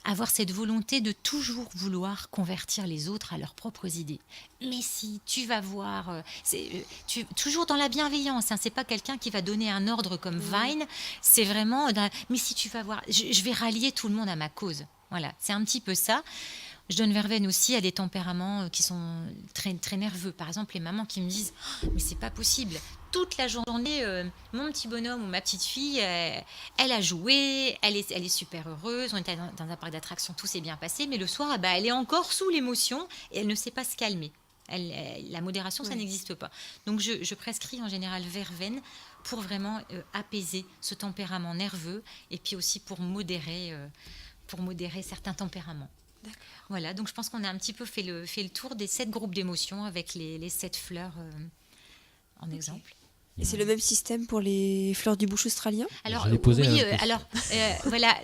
avoir cette volonté de toujours vouloir convertir les autres à leurs propres idées. Mais si, tu vas voir, toujours dans la bienveillance, hein, c'est pas quelqu'un qui va donner un ordre comme Vine, c'est vraiment, mais si tu vas voir, je vais rallier tout le monde à ma cause. Voilà, c'est un petit peu ça. Je donne verveine aussi à des tempéraments qui sont très, très nerveux. Par exemple, les mamans qui me disent « mais c'est pas possible, toute la journée, mon petit bonhomme ou ma petite fille, elle a joué, elle est super heureuse, on était dans un parc d'attractions, tout s'est bien passé, mais le soir, elle est encore sous l'émotion et elle ne sait pas se calmer. La modération, ça n'existe pas. Donc je prescris en général verveine pour vraiment apaiser ce tempérament nerveux et puis aussi pour modérer certains tempéraments. D'accord. Voilà, donc je pense qu'on a un petit peu fait le tour des 7 groupes d'émotions avec les 7 fleurs en exemple. Et c'est le même système pour les fleurs du bush australien? Alors, J'allais poser la question. alors voilà.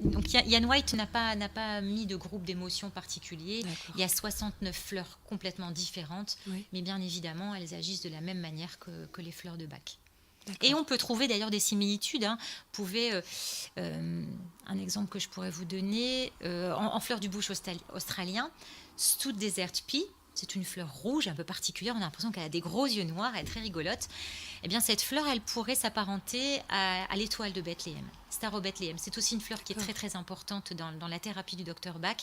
Donc, Ian White n'a pas mis de groupe d'émotions particulier. D'accord. Il y a 69 fleurs complètement différentes, Oui. mais bien évidemment, elles agissent de la même manière que les fleurs de Bach. D'accord. Et on peut trouver d'ailleurs des similitudes. Vous pouvez, un exemple que je pourrais vous donner, en fleurs du bush australien, Stout Desert Pea, c'est une fleur rouge un peu particulière, on a l'impression qu'elle a des gros yeux noirs, elle est très rigolote. Eh bien, cette fleur, elle pourrait s'apparenter à l'étoile de Bethléem, Star of Bethlehem. C'est aussi une fleur qui est très très importante dans la thérapie du Dr Bach,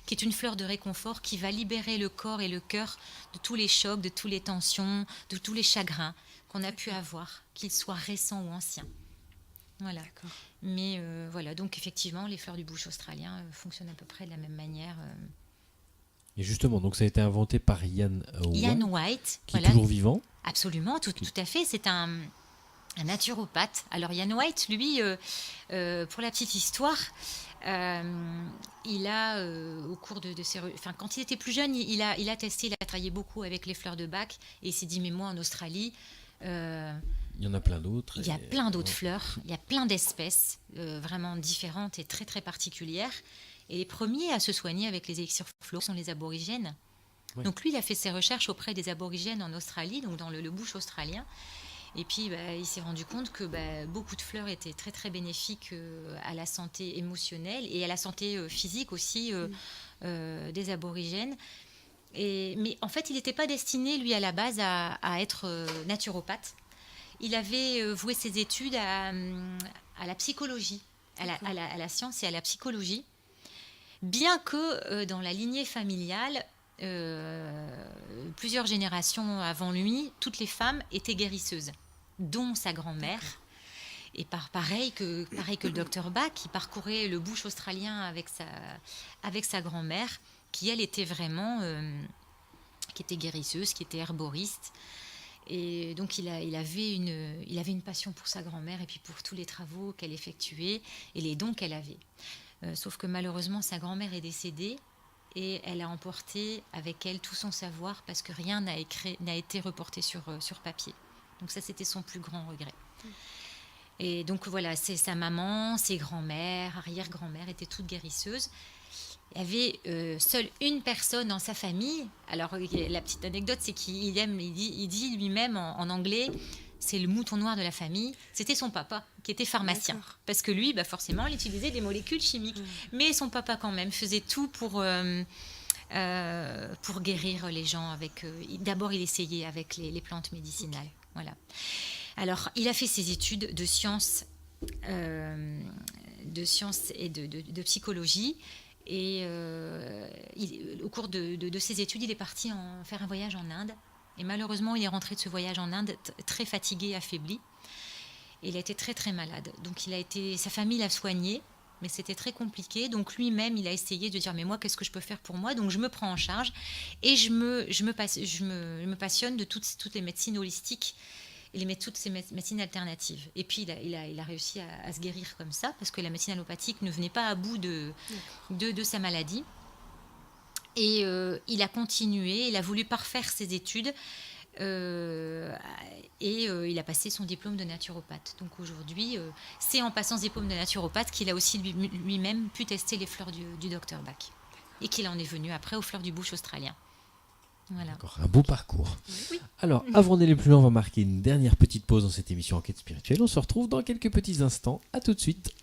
qui est une fleur de réconfort qui va libérer le corps et le cœur de tous les chocs, de toutes les tensions, de tous les chagrins qu'on a pu avoir, qu'ils soient récents ou anciens. Voilà. D'accord. Mais voilà, donc effectivement, les fleurs du bush australien fonctionnent à peu près de la même manière. Et justement, donc ça a été inventé par Ian Ian White, qui est toujours vivant. Absolument, tout à fait. C'est un naturopathe. Alors Ian White, lui, pour la petite histoire, il a, au cours de ses... Enfin, quand il était plus jeune, il a testé, il a travaillé beaucoup avec les fleurs de Bach, et il s'est dit, mais moi, en Australie... il y en a plein d'autres. Il y a plein d'autres fleurs, il y a plein d'espèces vraiment différentes et très, très particulières. Et les premiers à se soigner avec les élixirs floraux sont les aborigènes. Oui. Donc lui, il a fait ses recherches auprès des aborigènes en Australie, donc dans le bush australien. Et puis, il s'est rendu compte que beaucoup de fleurs étaient très, très bénéfiques à la santé émotionnelle et à la santé physique aussi des aborigènes. Mais en fait, il n'était pas destiné, lui, à la base, à être naturopathe. Il avait voué ses études à la psychologie, à la science et à la psychologie. Bien que dans la lignée familiale, plusieurs générations avant lui, toutes les femmes étaient guérisseuses, dont sa grand-mère. Et pareil que le docteur Bach, qui parcourait le bush australien avec sa grand-mère, qui elle était vraiment, qui était guérisseuse, qui était herboriste. Et donc il avait une passion pour sa grand-mère et puis pour tous les travaux qu'elle effectuait et les dons qu'elle avait. Sauf que malheureusement, sa grand-mère est décédée et elle a emporté avec elle tout son savoir parce que rien n'a été reporté sur papier. Donc ça, c'était son plus grand regret. Et donc voilà, c'est sa maman, ses grands-mères, arrière-grand-mères étaient toutes guérisseuses. Il y avait seule une personne dans sa famille. Alors la petite anecdote, c'est qu'il dit lui-même en anglais... C'est le mouton noir de la famille. C'était son papa qui était pharmacien. D'accord. Parce que lui, forcément, il utilisait des molécules chimiques. Mais son papa, quand même, faisait tout pour guérir les gens. D'abord, il essayait avec les plantes médicinales. Okay. Voilà. Alors, il a fait ses études de sciences et de psychologie. Et au cours de ses études, il est parti faire un voyage en Inde. Et malheureusement, il est rentré de ce voyage en Inde très fatigué, affaibli. Et il a été très, très malade. Donc, sa famille l'a soigné, mais c'était très compliqué. Donc, lui-même, il a essayé de dire, mais moi, qu'est-ce que je peux faire pour moi? Donc, je me prends en charge et je me passionne de toutes les médecines holistiques et toutes ces médecines alternatives. Et puis, il a réussi à se guérir comme ça, parce que la médecine allopathique ne venait pas à bout de sa maladie. Et il a continué, il a voulu parfaire ses études et il a passé son diplôme de naturopathe. Donc aujourd'hui, c'est en passant ce diplôme de naturopathe qu'il a aussi lui-même pu tester les fleurs du Dr Bach et qu'il en est venu après aux fleurs du bush australien. Voilà. D'accord, un beau parcours. Oui. Alors, avant d'aller plus loin, on va marquer une dernière petite pause dans cette émission Enquête spirituelle. On se retrouve dans quelques petits instants. À tout de suite.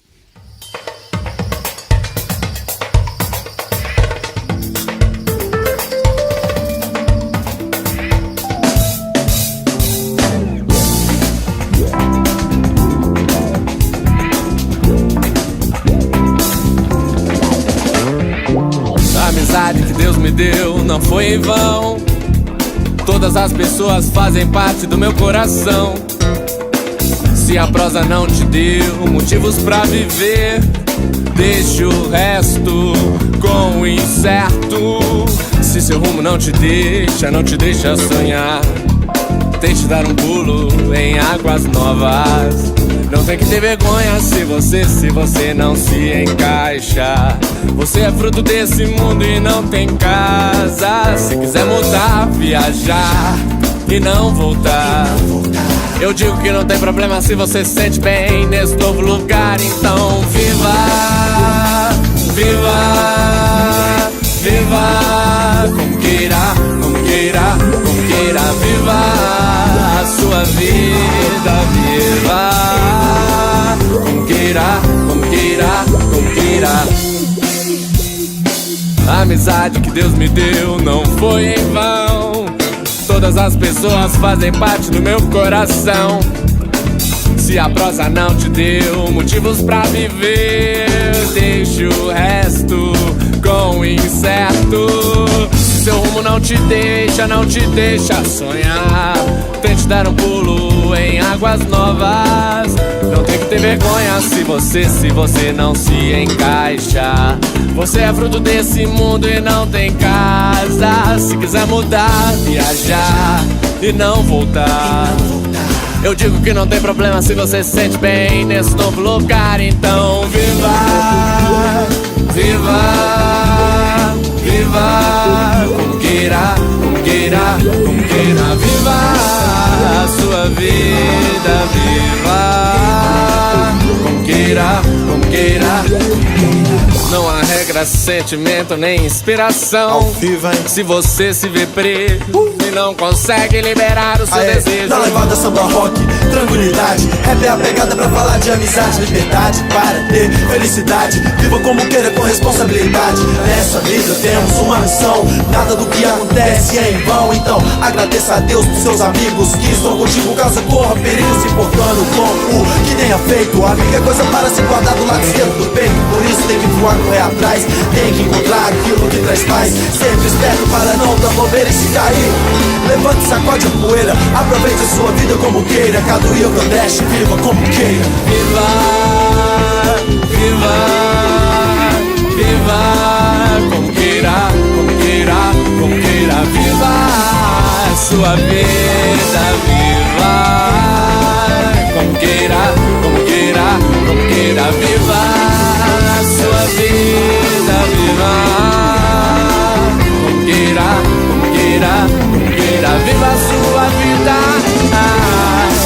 Que Deus me deu não foi em vão. Todas as pessoas fazem parte do meu coração. Se a prosa não te deu motivos pra viver, deixa o resto com o incerto. Se seu rumo não te deixa sonhar, tente dar um pulo em águas novas. Não tem que ter vergonha se você não se encaixa. Você é fruto desse mundo e não tem casa. Se quiser mudar, viajar e não voltar. Eu digo que não tem problema se você se sente bem nesse novo lugar. Então viva, viva, viva, como queira, como queira, como queira. Viva a sua vida, viva, como queira, como queira, como queira. A amizade que Deus me deu não foi em vão. Todas as pessoas fazem parte do meu coração. Se a prosa não te deu motivos pra viver, deixa o resto com o incerto. Se seu rumo não te deixa sonhar, tente dar um pulo em águas novas. Não tem que ter vergonha se você não se encaixa. Você é fruto desse mundo e não tem casa. Se quiser mudar, viajar e não voltar. Eu digo que não tem problema se você se sente bem nesse novo lugar. Então viva, viva, viva, como queira, como queira, como queira. Viva a sua vida, viva, como queira, como queira. Não há regra, sentimento nem inspiração. Se você se vê preso e não consegue liberar o seu desejo. Na levada samba rock, tranquilidade. Rap é a pegada pra falar de amizade. Liberdade para ter felicidade. Viva como queira com responsabilidade. Nessa vida temos uma missão. Nada do que acontece é em vão. Então agradeça a Deus por seus amigos que estão contigo caso corra perigo. Se importando com o que tenha feito. Amigo é coisa para se guardar do lado esquerdo do peito. Por isso tem que voar, correr atrás. Tem que encontrar aquilo que traz paz. Sempre esperto para não dar bobeira e se cair. Levante, sacode a poeira. Aproveite a sua vida como queira. Caduia o Nordeste, viva como queira. Viva, viva, viva, como queira, como queira, como queira. Viva a sua vida, viva, como queira, como queira, como queira. Viva a sua vida, viva, como queira, como queira, como queira. Viva a sua vida,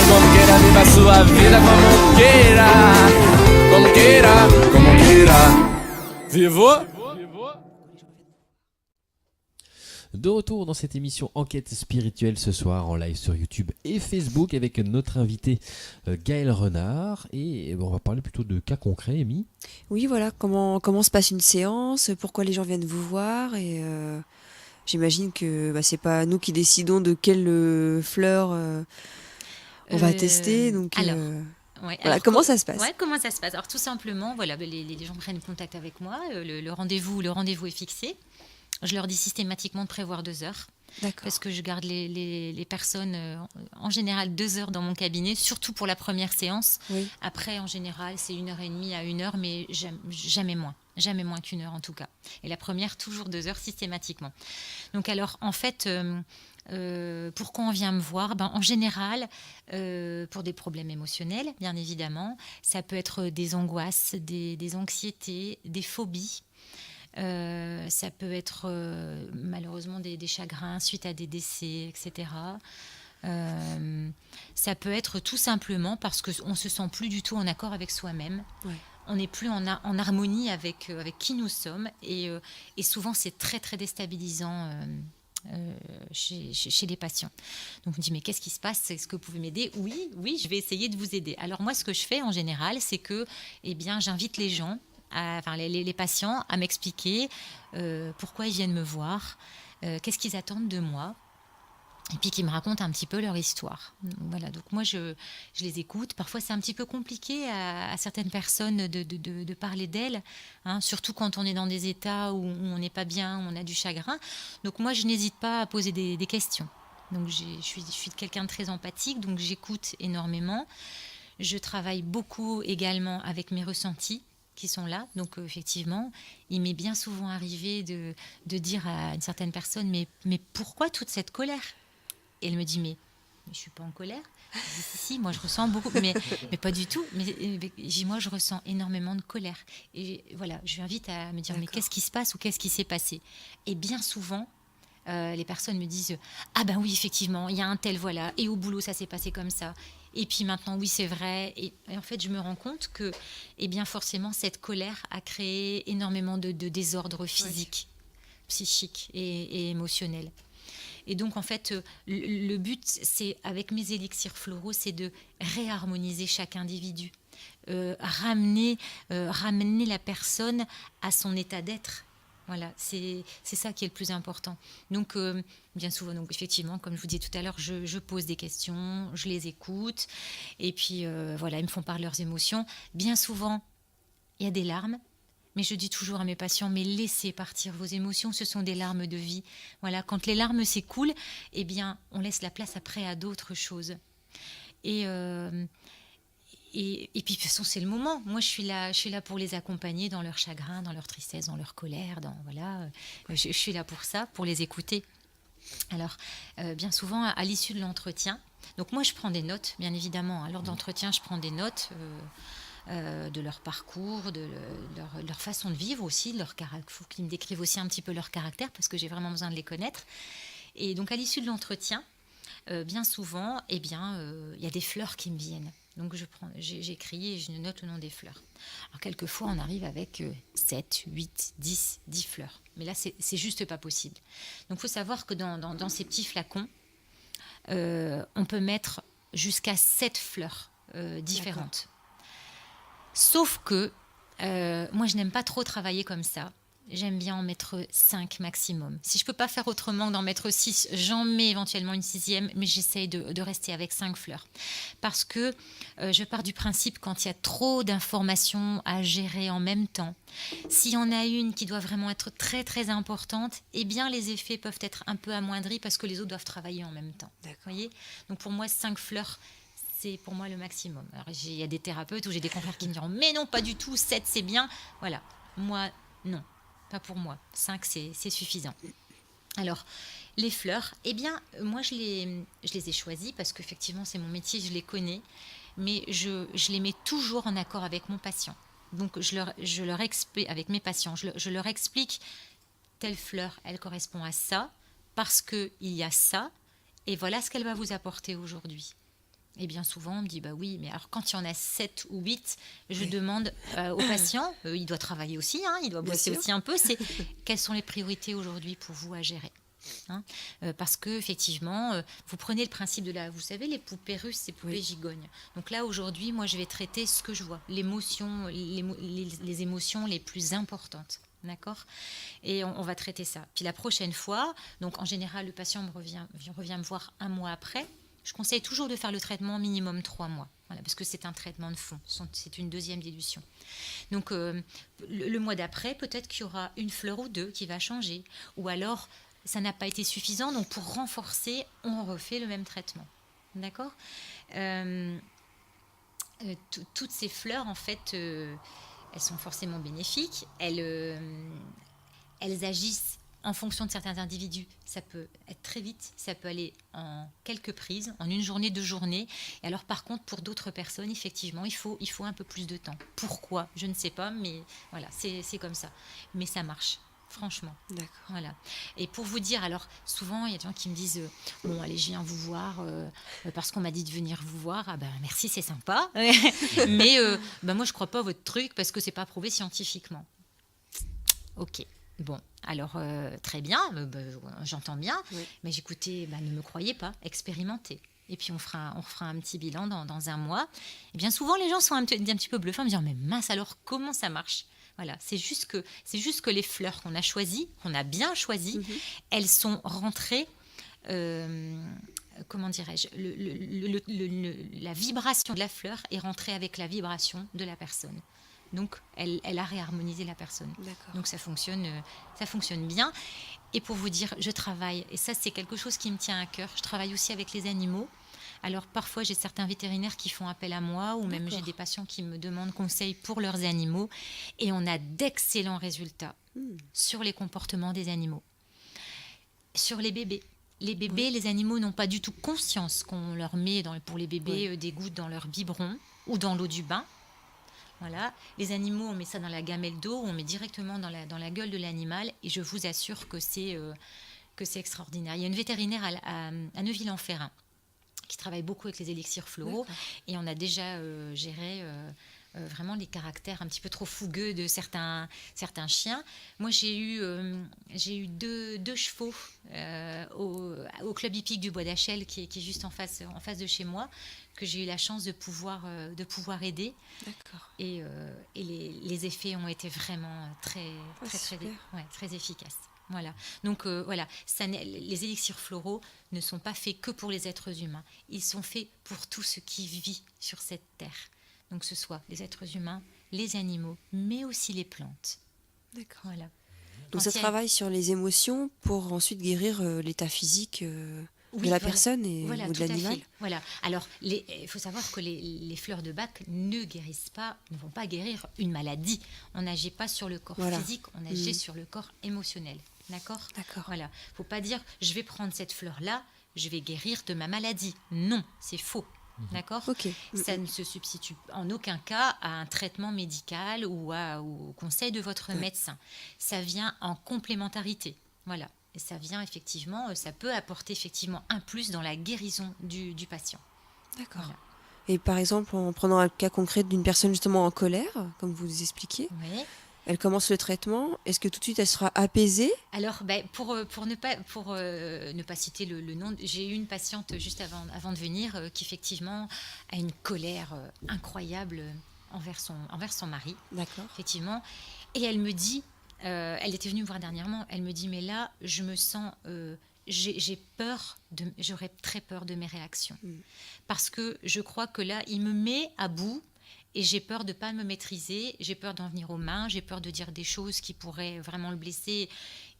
como queira. Viva a sua vida como queira, como queira, como queira. Vivo. De retour dans cette émission Enquête spirituelle ce soir en live sur YouTube et Facebook avec notre invité Gaël Renard. Et on va parler plutôt de cas concrets, Amy. Oui, voilà, comment se passe une séance, pourquoi les gens viennent vous voir. Et j'imagine que c'est pas nous qui décidons de quelle fleur on va tester. Donc, alors, voilà, alors, comment ça se passe? Ouais, comment ça se passe? Alors tout simplement, voilà, les gens prennent contact avec moi, le rendez-vous est fixé. Je leur dis systématiquement de prévoir 2 heures. D'accord. Parce que je garde les personnes en général 2 heures dans mon cabinet, surtout pour la première séance. Oui. Après, en général, c'est 1h30 à 1 heure, mais jamais moins. Jamais moins qu'1 heure en tout cas. Et la première, toujours 2 heures systématiquement. Donc alors, en fait, pourquoi on vient me voir? En général, pour des problèmes émotionnels, bien évidemment. Ça peut être des angoisses, des anxiétés, des phobies. Ça peut être malheureusement des chagrins suite à des décès, etc. Ça peut être tout simplement parce qu'on ne se sent plus du tout en accord avec soi-même. Ouais. On n'est plus en harmonie avec qui nous sommes. Et souvent, c'est très, très déstabilisant chez les patients. Donc, on me dit, mais qu'est-ce qui se passe? Est-ce que vous pouvez m'aider? Oui, je vais essayer de vous aider. Alors, moi, ce que je fais en général, c'est que j'invite les gens, les patients, à m'expliquer pourquoi ils viennent me voir, qu'est-ce qu'ils attendent de moi, et puis qu'ils me racontent un petit peu leur histoire. Voilà, donc moi je les écoute. Parfois c'est un petit peu compliqué à certaines personnes de parler d'elles, hein, surtout quand on est dans des états où on n'est pas bien, où on a du chagrin. Donc moi je n'hésite pas à poser des questions. Donc je suis quelqu'un de très empathique, donc j'écoute énormément. Je travaille beaucoup également avec mes ressentis qui sont là. Donc effectivement, il m'est bien souvent arrivé de dire à une certaine personne, mais pourquoi toute cette colère? Et elle me dit, mais je ne suis pas en colère. Je dis, si, moi je ressens beaucoup, mais pas du tout. Mais moi je ressens énormément de colère. Et voilà, je lui invite à me dire, mais qu'est-ce qui se passe ou qu'est-ce qui s'est passé? Et bien souvent, les personnes me disent, ah ben oui, effectivement, il y a un tel, voilà, et au boulot ça s'est passé comme ça. Et puis maintenant, oui, c'est vrai. Et en fait, je me rends compte que, eh bien, forcément, cette colère a créé énormément de désordre physique, psychique et émotionnel. Et donc, en fait, le but, c'est, avec mes élixirs floraux, c'est de réharmoniser chaque individu, ramener la personne à son état d'être. Voilà, c'est ça qui est le plus important. Donc, bien souvent, donc, effectivement, comme je vous disais tout à l'heure, je pose des questions, je les écoute, et puis, voilà, ils me font part de leurs émotions. Bien souvent, il y a des larmes. Mais je dis toujours à mes patients, mais laissez partir vos émotions, ce sont des larmes de vie. Voilà, quand les larmes s'écoulent, eh bien, on laisse la place après à d'autres choses. Et puis, de toute façon, c'est le moment. Moi, je suis là pour les accompagner dans leur chagrin, dans leur tristesse, dans leur colère. Je suis là pour ça, pour les écouter. Alors, bien souvent, à l'issue de l'entretien, donc moi, je prends des notes, bien évidemment. Lors d'entretien, je prends des notes de leur parcours, de leur façon de vivre aussi, de leur caractère. Il faut qu'ils me décrivent aussi un petit peu leur caractère, parce que j'ai vraiment besoin de les connaître. Et donc, à l'issue de l'entretien, bien souvent, eh bien, il y a des fleurs qui me viennent. Donc, j'écris et je note le nom des fleurs. Alors, quelquefois, on arrive avec 7, 8, 10 fleurs. Mais là, c'est juste pas possible. Donc, il faut savoir que dans ces petits flacons, on peut mettre jusqu'à 7 fleurs différentes. D'accord. Sauf que moi, je n'aime pas trop travailler comme ça. J'aime bien en mettre 5 maximum. Si je ne peux pas faire autrement d'en mettre 6, j'en mets éventuellement une 6e, mais j'essaye de rester avec 5 fleurs. Parce que je pars du principe, quand il y a trop d'informations à gérer en même temps, s'il y en a une qui doit vraiment être très très importante, eh bien les effets peuvent être un peu amoindris parce que les autres doivent travailler en même temps. Voyez ? Donc pour moi, 5 fleurs, c'est pour moi le maximum. Alors, il y a des thérapeutes ou j'ai des confrères qui me diront « Mais non, pas du tout, 7 c'est bien ». Voilà, moi, non. Pas pour moi. 5, c'est suffisant. Alors, les fleurs, eh bien, moi, je les ai choisies parce qu'effectivement, c'est mon métier, je les connais, mais je les mets toujours en accord avec mon patient. Donc, je leur explique, avec mes patients, je leur explique, telle fleur, elle correspond à ça, parce qu'il y a ça, et voilà ce qu'elle va vous apporter aujourd'hui. Et bien souvent, on me dit, bah oui, mais alors quand il y en a 7 ou 8, je demande au patient, il doit travailler aussi, il doit bosser aussi un peu, c'est quelles sont les priorités aujourd'hui pour vous à gérer. Parce qu'effectivement, vous prenez le principe de vous savez, les poupées russes, ces poupées gigognes. Donc là, aujourd'hui, moi, je vais traiter ce que je vois, l'émotion, les émotions les plus importantes. D'accord ? Et on va traiter ça. Puis la prochaine fois, donc en général, le patient revient me voir 1 mois après. Je conseille toujours de faire le traitement minimum 3 mois, voilà, parce que c'est un traitement de fond, c'est une 2e dilution. Donc le mois d'après, peut-être qu'il y aura une fleur ou 2 qui va changer, ou alors ça n'a pas été suffisant, donc pour renforcer, on refait le même traitement. D'accord ? Toutes ces fleurs, en fait, elles sont forcément bénéfiques, elles agissent en fonction de certains individus. Ça peut être très vite, ça peut aller en quelques prises, en 1 journée, 2 journées. Et alors par contre, pour d'autres personnes, effectivement, il faut un peu plus de temps. Pourquoi ? Je ne sais pas, mais voilà, c'est comme ça. Mais ça marche, franchement. D'accord. Voilà. Et pour vous dire, alors souvent, il y a des gens qui me disent bon, allez, je viens vous voir parce qu'on m'a dit de venir vous voir. Ah ben merci, c'est sympa. Mais moi, je ne crois pas à votre truc parce que ce n'est pas prouvé scientifiquement. Ok. Bon, alors très bien, j'entends bien, mais écoutez, ne me croyez pas, expérimentez. Et puis on fera un petit bilan dans 1 mois. Et bien souvent, les gens sont un petit peu bluffants, me disant mais mince, alors comment ça marche ? Voilà, c'est juste que les fleurs qu'on a choisies, qu'on a bien choisies, elles sont rentrées. Comment dirais-je, la vibration de la fleur est rentrée avec la vibration de la personne. Donc, elle a réharmonisé la personne. D'accord. Donc, ça fonctionne bien. Et pour vous dire, je travaille, et ça, c'est quelque chose qui me tient à cœur. Je travaille aussi avec les animaux. Alors, parfois, j'ai certains vétérinaires qui font appel à moi, ou même j'ai des patients qui me demandent conseil pour leurs animaux. Et on a d'excellents résultats sur les comportements des animaux. Sur les bébés. Les bébés, les animaux n'ont pas du tout conscience qu'on leur met, pour les bébés, des gouttes dans leur biberon ou dans l'eau du bain. Voilà. Les animaux, on met ça dans la gamelle d'eau, on met directement dans la gueule de l'animal, et je vous assure que c'est extraordinaire. Il y a une vétérinaire à Neuville-en-Ferrain qui travaille beaucoup avec les élixirs floraux. D'accord. Et on a déjà géré vraiment les caractères un petit peu trop fougueux de certains chiens. Moi, j'ai eu deux chevaux au club hippique du Bois d'Achel, qui est juste en face de chez moi, que j'ai eu la chance de pouvoir aider. D'accord. Et les effets ont été vraiment très super. très efficaces. Voilà. Donc voilà, les élixirs floraux ne sont pas faits que pour les êtres humains. Ils sont faits pour tout ce qui vit sur cette terre. Donc ce soit les êtres humains, les animaux, mais aussi les plantes. D'accord. Voilà. Donc Quand ça il y a- travaille sur les émotions pour ensuite guérir l'état physique Oui, de la voilà. personne ou Voilà, de tout à l'animal. fait. Voilà. Alors, il faut savoir que les fleurs de bac ne vont pas guérir une maladie. On n'agit pas sur le corps Voilà. physique, on agit sur le corps émotionnel. D'accord ? D'accord. Voilà. Faut pas dire, je vais prendre cette fleur-là, je vais guérir de ma maladie. Non, c'est faux. D'accord ? Ok. Ça ne se substitue en aucun cas à un traitement médical ou au conseil de votre médecin. Ça vient en complémentarité. Voilà. Et ça vient effectivement, ça peut apporter effectivement un plus dans la guérison du patient. D'accord. Voilà. Et par exemple, en prenant un cas concret d'une personne justement en colère, comme vous expliquiez, Oui. elle commence le traitement. Est-ce que tout de suite elle sera apaisée? Alors, pour ne pas citer le nom, j'ai eu une patiente juste avant de venir qui effectivement a une colère incroyable envers son mari. D'accord. Effectivement. Et elle me dit, elle était venue me voir dernièrement, elle me dit, mais là, je me sens, j'aurais très peur de mes réactions. Parce que je crois que là, il me met à bout et j'ai peur de ne pas me maîtriser, j'ai peur d'en venir aux mains, j'ai peur de dire des choses qui pourraient vraiment le blesser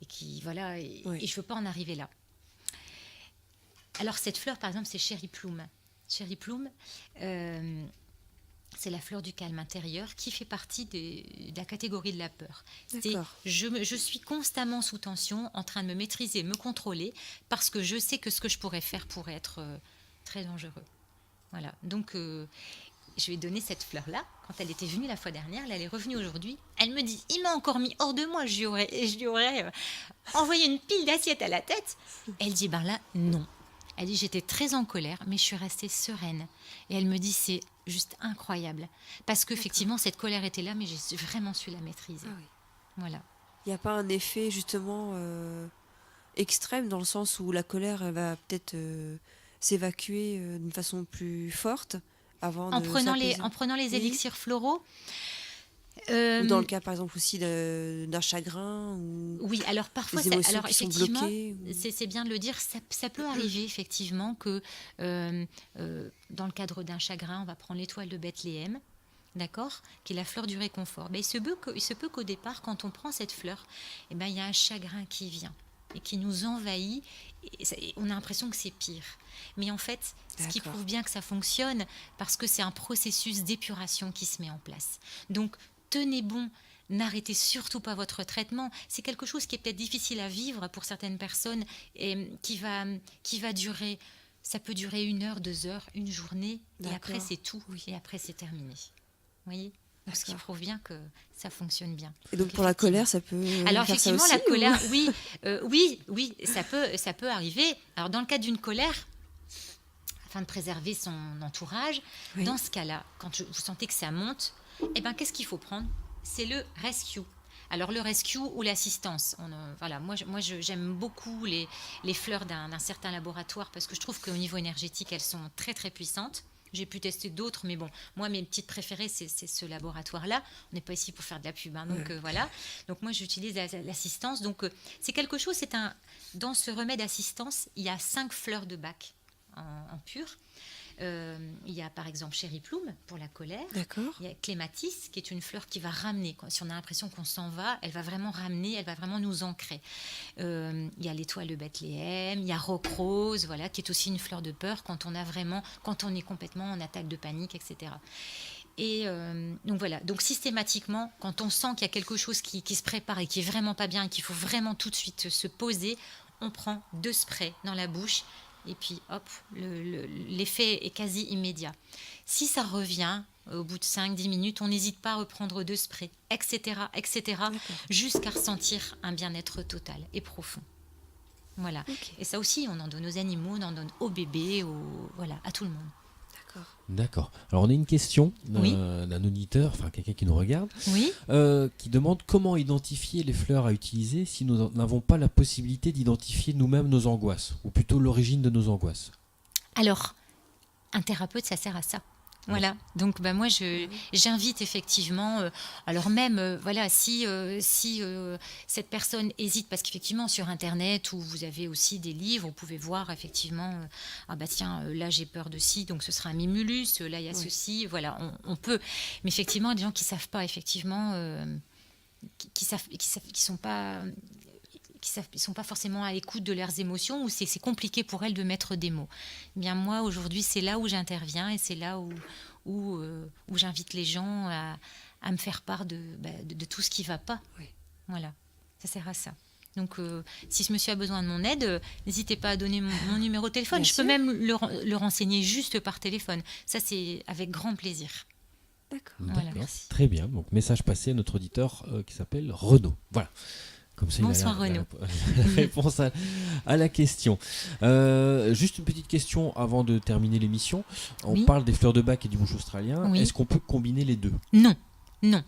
et qui, voilà, et je ne veux pas en arriver là. Alors, cette fleur, par exemple, c'est Cherry Plume. Cherry Plume, c'est la fleur du calme intérieur qui fait partie de la catégorie de la peur. D'accord. Je suis constamment sous tension, en train de me maîtriser, me contrôler, parce que je sais que ce que je pourrais faire pourrait être très dangereux. Voilà. Donc, je lui ai donné cette fleur-là. Quand elle était venue la fois dernière, là, elle est revenue aujourd'hui. Elle me dit, il m'a encore mis hors de moi. Je lui aurais envoyé une pile d'assiettes à la tête. Elle dit, ben là, non. Elle dit, j'étais très en colère, mais je suis restée sereine. Et elle me dit, c'est juste incroyable. Parce qu'effectivement, cette colère était là, mais j'ai vraiment su la maîtriser. Ah oui. Voilà. Il n'y a pas un effet justement extrême dans le sens où la colère elle va peut-être s'évacuer d'une façon plus forte avant En de prenant s'apaiser. les élixirs floraux. Ou dans le cas par exemple aussi d'un chagrin ou Oui, alors parfois, des émotions alors qui sont effectivement, bloquées ou- c'est bien de le dire, ça peut arriver effectivement que dans le cadre d'un chagrin, on va prendre l'étoile de Bethléem, d'accord, qui est la fleur du réconfort. Mais il se peut qu'au départ, quand on prend cette fleur, eh ben, il y a un chagrin qui vient et qui nous envahit. Et on a l'impression que c'est pire. Mais en fait, ce qui D'accord. prouve bien que ça fonctionne, parce que c'est un processus d'épuration qui se met en place. Donc, tenez bon, n'arrêtez surtout pas votre traitement. C'est quelque chose qui est peut-être difficile à vivre pour certaines personnes et qui va durer. Ça peut durer 1 heure, 2 heures, une journée, et D'accord. après c'est tout, et après c'est terminé. Vous voyez ? Donc, ce qui D'accord. prouve bien que ça fonctionne bien. Et donc pour la effectivement. colère ça peut Alors faire ça effectivement, aussi, la ou- colère, oui, ça peut arriver. Alors dans le cas d'une colère, afin de préserver son entourage, Oui. dans ce cas-là, quand vous sentez que ça monte, eh ben qu'est-ce qu'il faut prendre ? C'est le rescue. Alors le rescue ou l'assistance. Voilà, moi j'aime beaucoup les fleurs d'un certain laboratoire parce que je trouve qu'au niveau énergétique, elles sont très très puissantes. J'ai pu tester d'autres, mais bon, moi, mes petites préférées, c'est ce laboratoire-là. On n'est pas ici pour faire de la pub, hein, donc voilà. Donc moi, j'utilise l'assistance. Donc c'est quelque chose, dans ce remède assistance, il y a 5 fleurs de bac en pur. Il y a par exemple Cherry Plume pour la colère. D'accord. Il y a Clématis qui est une fleur qui va ramener. Si on a l'impression qu'on s'en va, elle va vraiment ramener, elle va vraiment nous ancrer. Il y a l'étoile de Bethléem, il y a Rock Rose, voilà, qui est aussi une fleur de peur quand on est complètement en attaque de panique, etc. Et donc voilà, donc systématiquement, quand on sent qu'il y a quelque chose qui se prépare et qui est vraiment pas bien et qu'il faut vraiment tout de suite se poser, on prend 2 sprays dans la bouche. Et puis, hop, l'effet est quasi immédiat. Si ça revient, au bout de 5-10 minutes, on n'hésite pas à reprendre 2 sprays, etc., jusqu'à ressentir un bien-être total et profond. Voilà. Ok. Et ça aussi, on en donne aux animaux, on en donne aux bébés, voilà, à tout le monde. D'accord. D'accord. Alors on a une question Oui. d'un auditeur, enfin quelqu'un qui nous regarde, Oui. qui demande comment identifier les fleurs à utiliser si nous n'avons pas la possibilité d'identifier nous-mêmes nos angoisses, ou plutôt l'origine de nos angoisses. Alors, un thérapeute, ça sert à ça. Voilà, donc moi j'invite effectivement, alors même voilà, si cette personne hésite, parce qu'effectivement sur internet où vous avez aussi des livres, vous pouvez voir effectivement, ah bah tiens, là j'ai peur de ci, donc ce sera un mimulus, là il y a ceci, voilà, on peut, mais effectivement des gens qui savent pas effectivement, qui sont pas ils sont pas forcément à l'écoute de leurs émotions, ou c'est compliqué pour elles de mettre des mots. Eh bien moi aujourd'hui c'est là où j'interviens, et c'est là où j'invite les gens à me faire part de tout ce qui va pas. Oui. Voilà, ça sert à ça. Donc si ce monsieur a besoin de mon aide, n'hésitez pas à donner mon numéro de téléphone. Bien Je peux sûr. même le renseigner juste par téléphone. Ça c'est avec grand plaisir. D'accord. Voilà, D'accord. merci. Très bien. Donc message passé à notre auditeur qui s'appelle Renaud. Voilà. Comme ça, Bonsoir, il a Renaud. la réponse à la question. Juste une petite question avant de terminer l'émission. On Oui. parle des fleurs de bac et du bouche australien. Oui. Est-ce qu'on peut combiner les deux? Non. Voilà.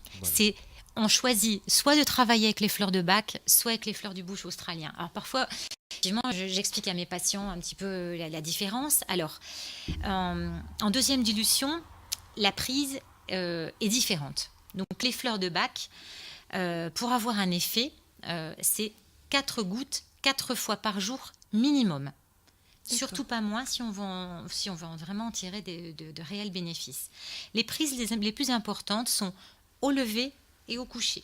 On choisit soit de travailler avec les fleurs de bac, soit avec les fleurs du bush australien. Alors parfois, effectivement, j'explique à mes patients un petit peu la différence. Alors, en deuxième dilution, la prise est différente. Donc les fleurs de bac, pour avoir un effet, c'est 4 gouttes, 4 fois par jour minimum. Surtout pas moins si on veut vraiment en tirer de réels bénéfices. Les prises les plus importantes sont au lever et au coucher.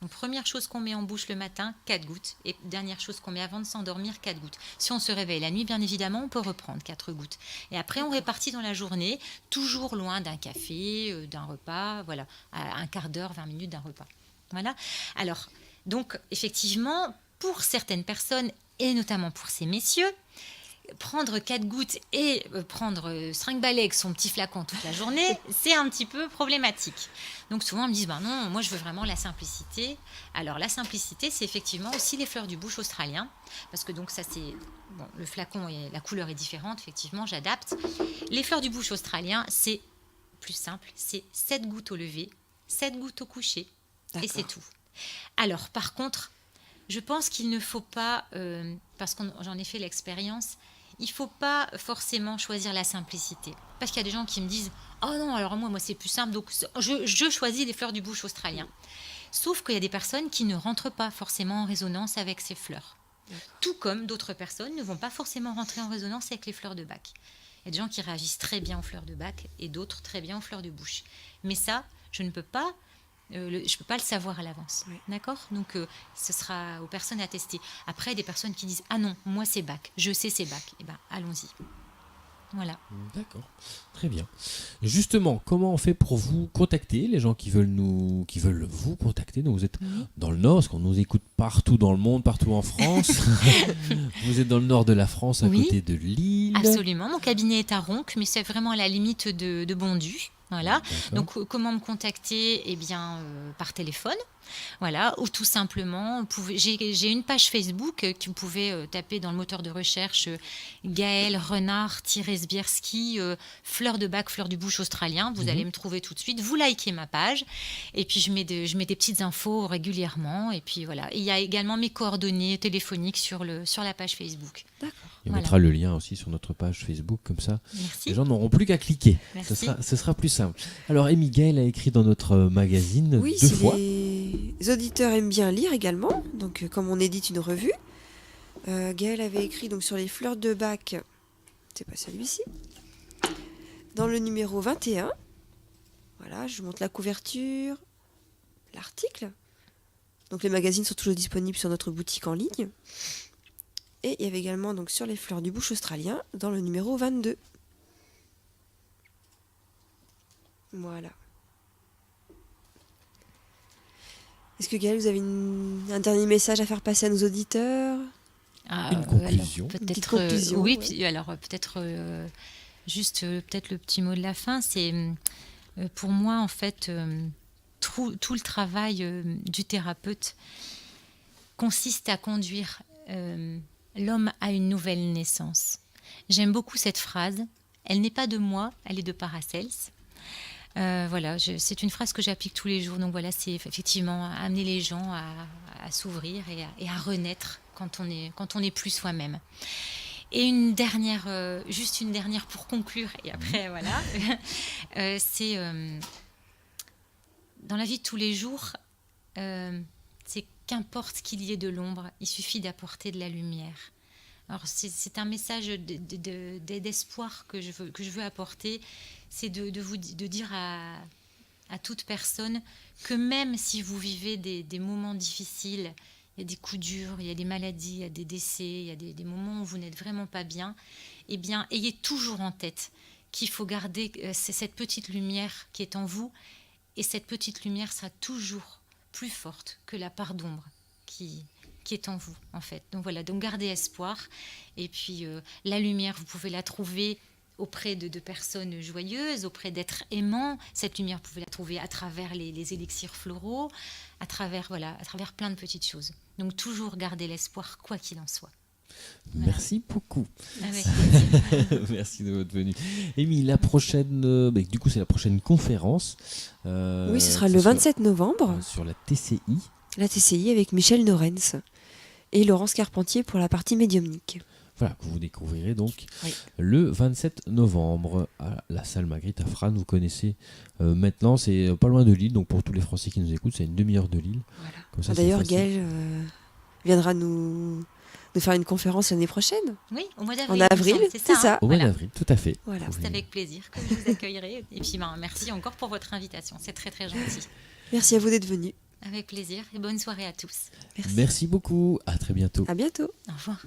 Donc, première chose qu'on met en bouche le matin, 4 gouttes. Et dernière chose qu'on met avant de s'endormir, 4 gouttes. Si on se réveille la nuit, bien évidemment, on peut reprendre 4 gouttes. Et après, on répartit dans la journée, toujours loin d'un café, d'un repas, voilà, à un quart d'heure, 20 minutes d'un repas. Voilà. Alors, donc, effectivement, pour certaines personnes, et notamment pour ces messieurs, prendre 4 gouttes et prendre 5 balais avec son petit flacon toute la journée, c'est un petit peu problématique. Donc souvent, ils me disent, non, moi je veux vraiment la simplicité. Alors la simplicité, c'est effectivement aussi les fleurs du bush australien, parce que donc ça c'est, le flacon et la couleur est différente, effectivement, j'adapte. Les fleurs du bush australien, c'est plus simple, c'est 7 gouttes au lever, 7 gouttes au coucher, et c'est tout. Alors par contre, je pense qu'il ne faut pas, parce que j'en ai fait l'expérience, il ne faut pas forcément choisir la simplicité. Parce qu'il y a des gens qui me disent « Oh non, alors moi c'est plus simple, donc je choisis les fleurs du bush australien. » Sauf qu'il y a des personnes qui ne rentrent pas forcément en résonance avec ces fleurs. Tout comme d'autres personnes ne vont pas forcément rentrer en résonance avec les fleurs de bac. Il y a des gens qui réagissent très bien aux fleurs de bac et d'autres très bien aux fleurs de bush. Mais ça, je ne peux pas... je ne peux pas le savoir à l'avance, d'accord? Donc ce sera aux personnes à tester. Après, des personnes qui disent « Ah non, moi c'est bac, je sais c'est bac. » Eh bien, allons-y. Voilà. D'accord, très bien. Justement, comment on fait pour vous contacter, les gens qui veulent vous contacter? Donc vous êtes dans le Nord, parce qu'on nous écoute partout dans le monde, partout en France. Vous êtes dans le nord de la France, à côté de Lille. Absolument. Mon cabinet est à Ronques, mais c'est vraiment à la limite de Bondu. Voilà. Donc, comment me contacter? Eh bien, par téléphone. Voilà. Ou tout simplement, j'ai une page Facebook que vous pouvez taper dans le moteur de recherche Gaëlle Renard-Sbierski, fleurs de bac, fleurs du bush australien. Vous allez me trouver tout de suite. Vous likez ma page. Et puis, je mets des petites infos régulièrement. Et puis, voilà. Et il y a également mes coordonnées téléphoniques sur la page Facebook. D'accord. On mettra le lien aussi sur notre page Facebook, comme ça. Merci. Les gens n'auront plus qu'à cliquer. Merci. Ce sera plus simple. Alors, Amy Gaëlle a écrit dans notre magazine 2 fois. Les auditeurs aiment bien lire également, donc comme on édite une revue, Gaëlle avait écrit donc sur les fleurs de bac, c'est pas celui-ci, dans le numéro 21. Voilà, je vous montre la couverture, l'article. Donc les magazines sont toujours disponibles sur notre boutique en ligne. Et il y avait également donc sur les fleurs du bush australien dans le numéro 22. Voilà. Est-ce que Gaëlle, vous avez un dernier message à faire passer à nos auditeurs? Une conclusion. Alors, Une petite conclusion, oui, ouais. puis, alors peut-être juste peut-être le petit mot de la fin, c'est pour moi en fait tout le travail du thérapeute consiste à conduire l'homme a une nouvelle naissance. J'aime beaucoup cette phrase. Elle n'est pas de moi, elle est de Paracels. Voilà, c'est une phrase que j'applique tous les jours. Donc voilà, c'est effectivement amener les gens à s'ouvrir et à renaître quand on est plus soi-même. Et juste une dernière pour conclure, et après voilà, c'est dans la vie de tous les jours, c'est qu'importe qu'il y ait de l'ombre, il suffit d'apporter de la lumière. Alors c'est un message d'espoir que je veux apporter, c'est de dire à toute personne que même si vous vivez des moments difficiles, il y a des coups durs, il y a des maladies, il y a des décès, il y a des moments où vous n'êtes vraiment pas bien, eh bien, ayez toujours en tête qu'il faut garder cette petite lumière qui est en vous, et cette petite lumière sera toujours plus forte que la part d'ombre qui est en vous, en fait. Donc voilà, donc gardez espoir, et puis la lumière, vous pouvez la trouver auprès de personnes joyeuses, auprès d'êtres aimants. Cette lumière, vous pouvez la trouver à travers les élixirs floraux, à travers plein de petites choses. Donc toujours garder l'espoir, quoi qu'il en soit. Merci beaucoup. Avec plaisir. Merci de votre venue. Émile, la prochaine, du coup, c'est la prochaine conférence. Oui, ce sera le 27 novembre. Sur la TCI. La TCI avec Michel Norenz et Laurence Carpentier pour la partie médiumnique. Voilà, que vous découvrirez donc Oui. le 27 novembre à la salle Magritte à Frasnes. Vous connaissez maintenant, c'est pas loin de Lille, donc pour tous les Français qui nous écoutent, c'est à une demi-heure de Lille. Voilà. Comme ça, D'ailleurs, c'est facile. Gaël viendra nous faire une conférence l'année prochaine. Oui, au mois d'avril. En avril, il me semble, c'est ça. hein. Au mois Voilà. d'avril, tout à fait. Voilà. Vous C'est pouvez- avec plaisir que je vous accueillerai. Et puis merci encore pour votre invitation. C'est très très gentil. Merci à vous d'être venus. Avec plaisir et bonne soirée à tous. Merci. Merci beaucoup, à très bientôt. À bientôt. Au revoir.